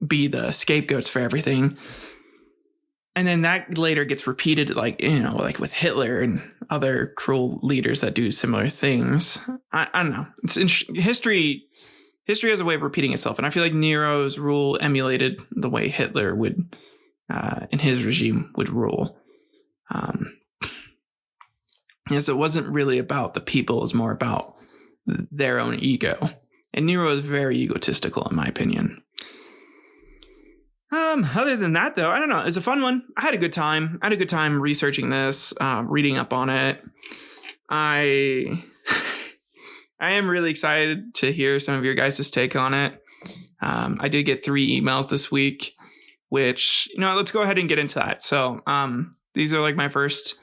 be the scapegoats for everything. And then that later gets repeated, like with Hitler and other cruel leaders that do similar things. I don't know. It's history. History has a way of repeating itself. And I feel like Nero's rule emulated the way Hitler would, in his regime, would rule. Yes, it wasn't really about the people. It was more about their own ego. And Nero is very egotistical, in my opinion. Other than that, though, I don't know. It was a fun one. I had a good time. Researching this, reading up on it. I am really excited to hear some of your guys' take on it. I did get 3 emails this week, which, let's go ahead and get into that. So these are like my first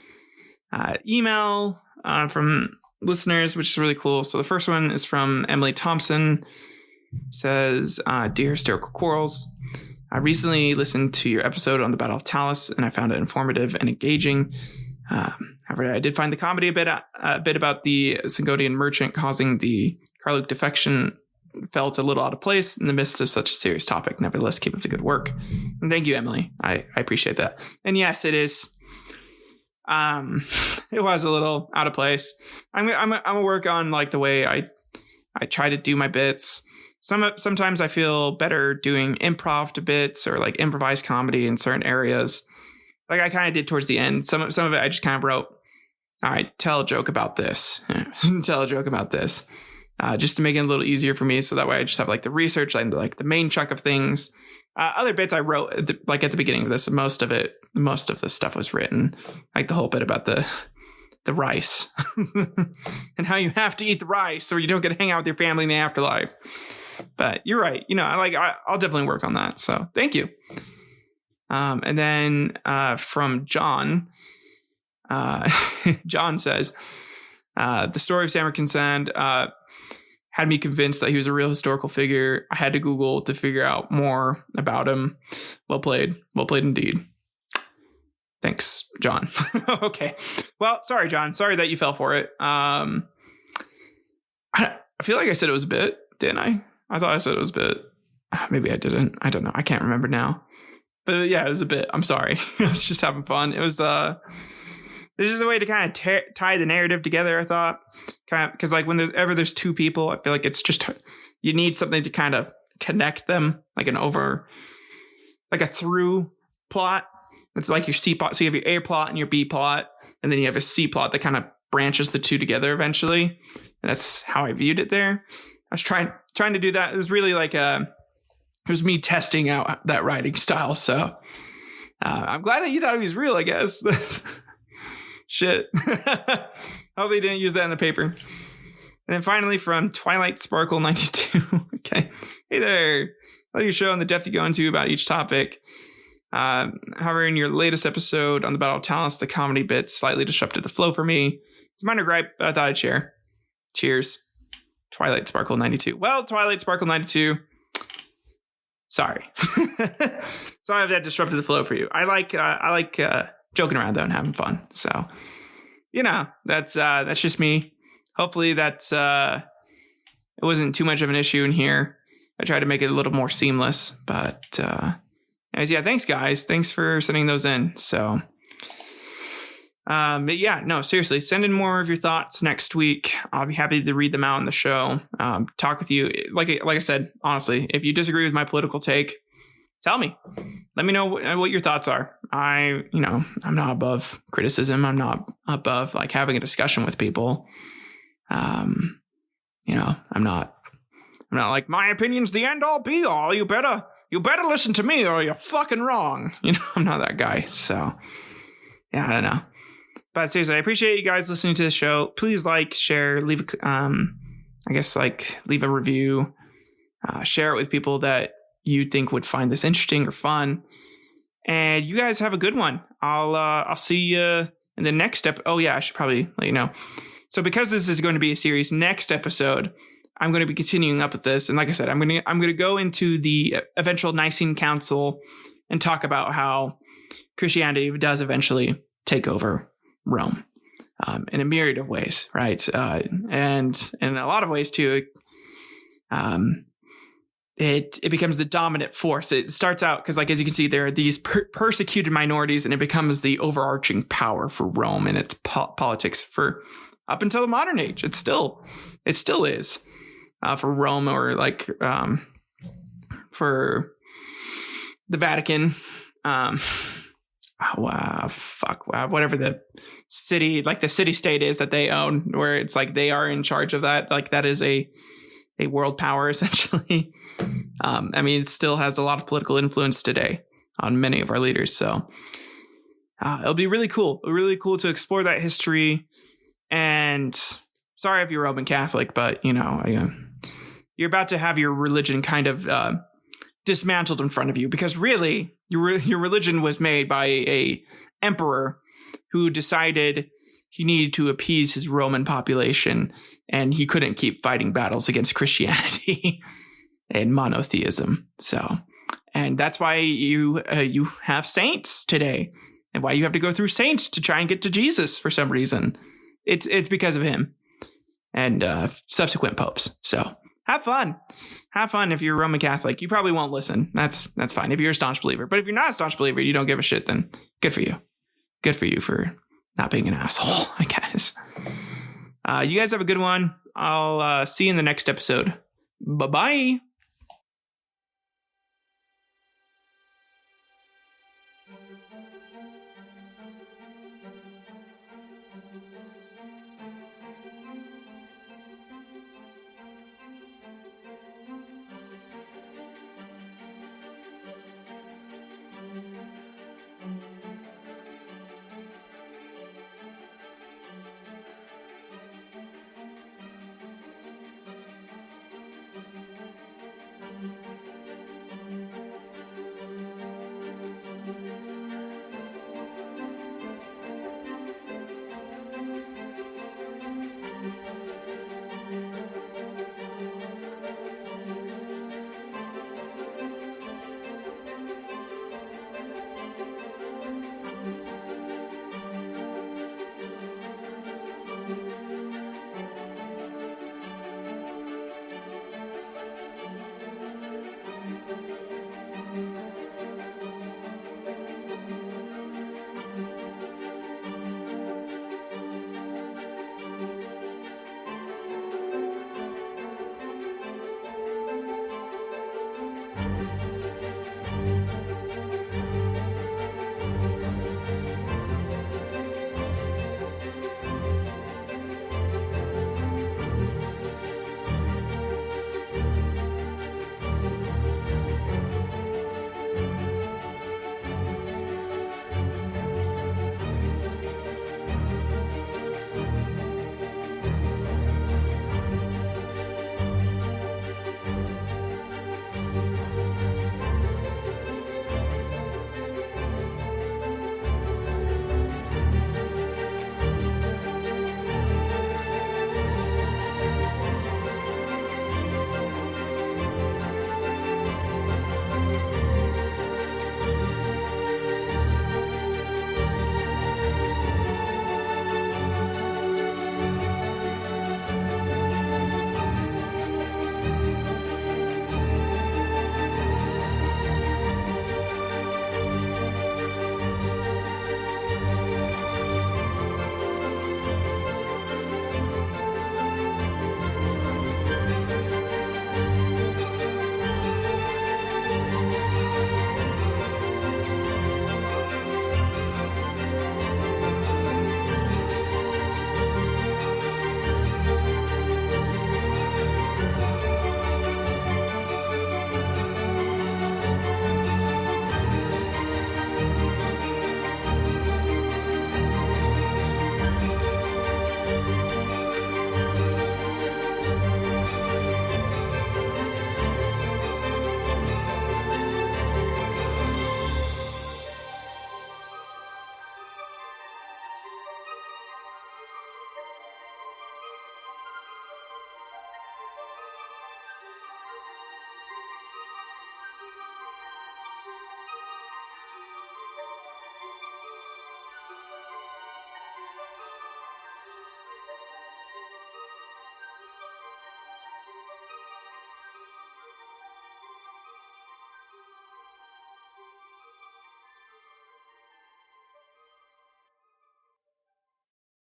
email from listeners, which is really cool. So the first one is from Emily Thompson. Says, Dear Hysterical Quarrels, I recently listened to your episode on the Battle of Talus, and I found it informative and engaging. However, I did find the comedy a bit about the Singodian merchant causing the Carluke defection felt a little out of place in the midst of such a serious topic. Nevertheless, keep up the good work. And thank you, Emily. I appreciate that. And yes, it is. It was a little out of place. I'm gonna work on like the way I try to do my bits. Sometimes I feel better doing improv to bits or like improvised comedy in certain areas. Like I kind of did towards the end. Some of it I just kind of wrote, all right, tell a joke about this. Tell a joke about this. Just to make it a little easier for me. So that way I just have like the research, like the main chunk of things. Other bits I wrote at the beginning of this. Most of the stuff was written. Like the whole bit about the rice and how you have to eat the rice or you don't get to hang out with your family in the afterlife. But you're right. I'll definitely work on that. So thank you. And then from John, John says, the story of Samarkand had me convinced that he was a real historical figure. I had to Google to figure out more about him. Well played indeed. Thanks, John. Okay. Well, sorry, John. Sorry that you fell for it. I feel like I said it was a bit, didn't I? I thought I said it was a bit. Maybe I didn't. I don't know. I can't remember now. But yeah, it was a bit. I'm sorry. I was just having fun. It was there's just a way to kind of tie the narrative together, I thought. Kind of because like when there's two people, I feel like it's just you need something to kind of connect them, like a through plot. It's like your C plot. So you have your A plot and your B plot, and then you have a C plot that kind of branches the two together eventually. And that's how I viewed it there. I was trying to do that. It was really like it was me testing out that writing style. So I'm glad that you thought it was real, I guess. Shit. Hope they didn't use that in the paper. And then finally from Twilight Sparkle 92. Okay. Hey there. I love your show and the depth you go into about each topic. However, in your latest episode on the Battle of Talents, the comedy bits slightly disrupted the flow for me. It's a minor gripe, but I thought I'd share. Cheers. Twilight Sparkle 92. Well, Twilight Sparkle 92. Sorry. Sorry if that disrupted the flow for you. I like joking around though and having fun. So, that's just me. Hopefully it wasn't too much of an issue in here. I tried to make it a little more seamless, but anyways, yeah, thanks guys. Thanks for sending those in. So, but yeah, no, seriously, send in more of your thoughts next week. I'll be happy to read them out on the show. Talk with you. Like I said, honestly, if you disagree with my political take, tell me. Let me know what your thoughts are. I'm not above criticism. I'm not above like having a discussion with people. I'm not like my opinion's the end all be all. You better listen to me or you're fucking wrong. I'm not that guy. So yeah, I don't know. But seriously, I appreciate you guys listening to the show. Please like, share, leave a review, share it with people that you think would find this interesting or fun. And you guys have a good one. I'll see you in the next step. Oh yeah, I should probably let you know. So because this is going to be a series, next episode, I'm going to be continuing up with this. And like I said, I'm going to go into the eventual Nicene Council and talk about how Christianity does eventually take over Rome in a myriad of ways, right? And in a lot of ways too, it becomes the dominant force. It starts out because, like, as you can see, there are these persecuted minorities, and it becomes the overarching power for Rome and its politics for up until the modern age. It still is for Rome, or like for the Vatican. Whatever the city, like the city state is that they own, where it's like they are in charge of that. Like that is a world power essentially. It still has a lot of political influence today on many of our leaders. So it'll be really cool to explore that history. And sorry if you're Roman Catholic, but you're about to have your religion kind of dismantled in front of you, because really your religion was made by a emperor who decided he needed to appease his Roman population, and he couldn't keep fighting battles against Christianity and monotheism. So, and that's why you have saints today, and why you have to go through saints to try and get to Jesus for some reason. It's because of him and subsequent popes. So have fun. Have fun. If you're a Roman Catholic, you probably won't listen. That's fine. If you're a staunch believer, but if you're not a staunch believer, you don't give a shit, then good for you. Good for you for not being an asshole, I guess. You guys have a good one. I'll see you in the next episode. Bye-bye.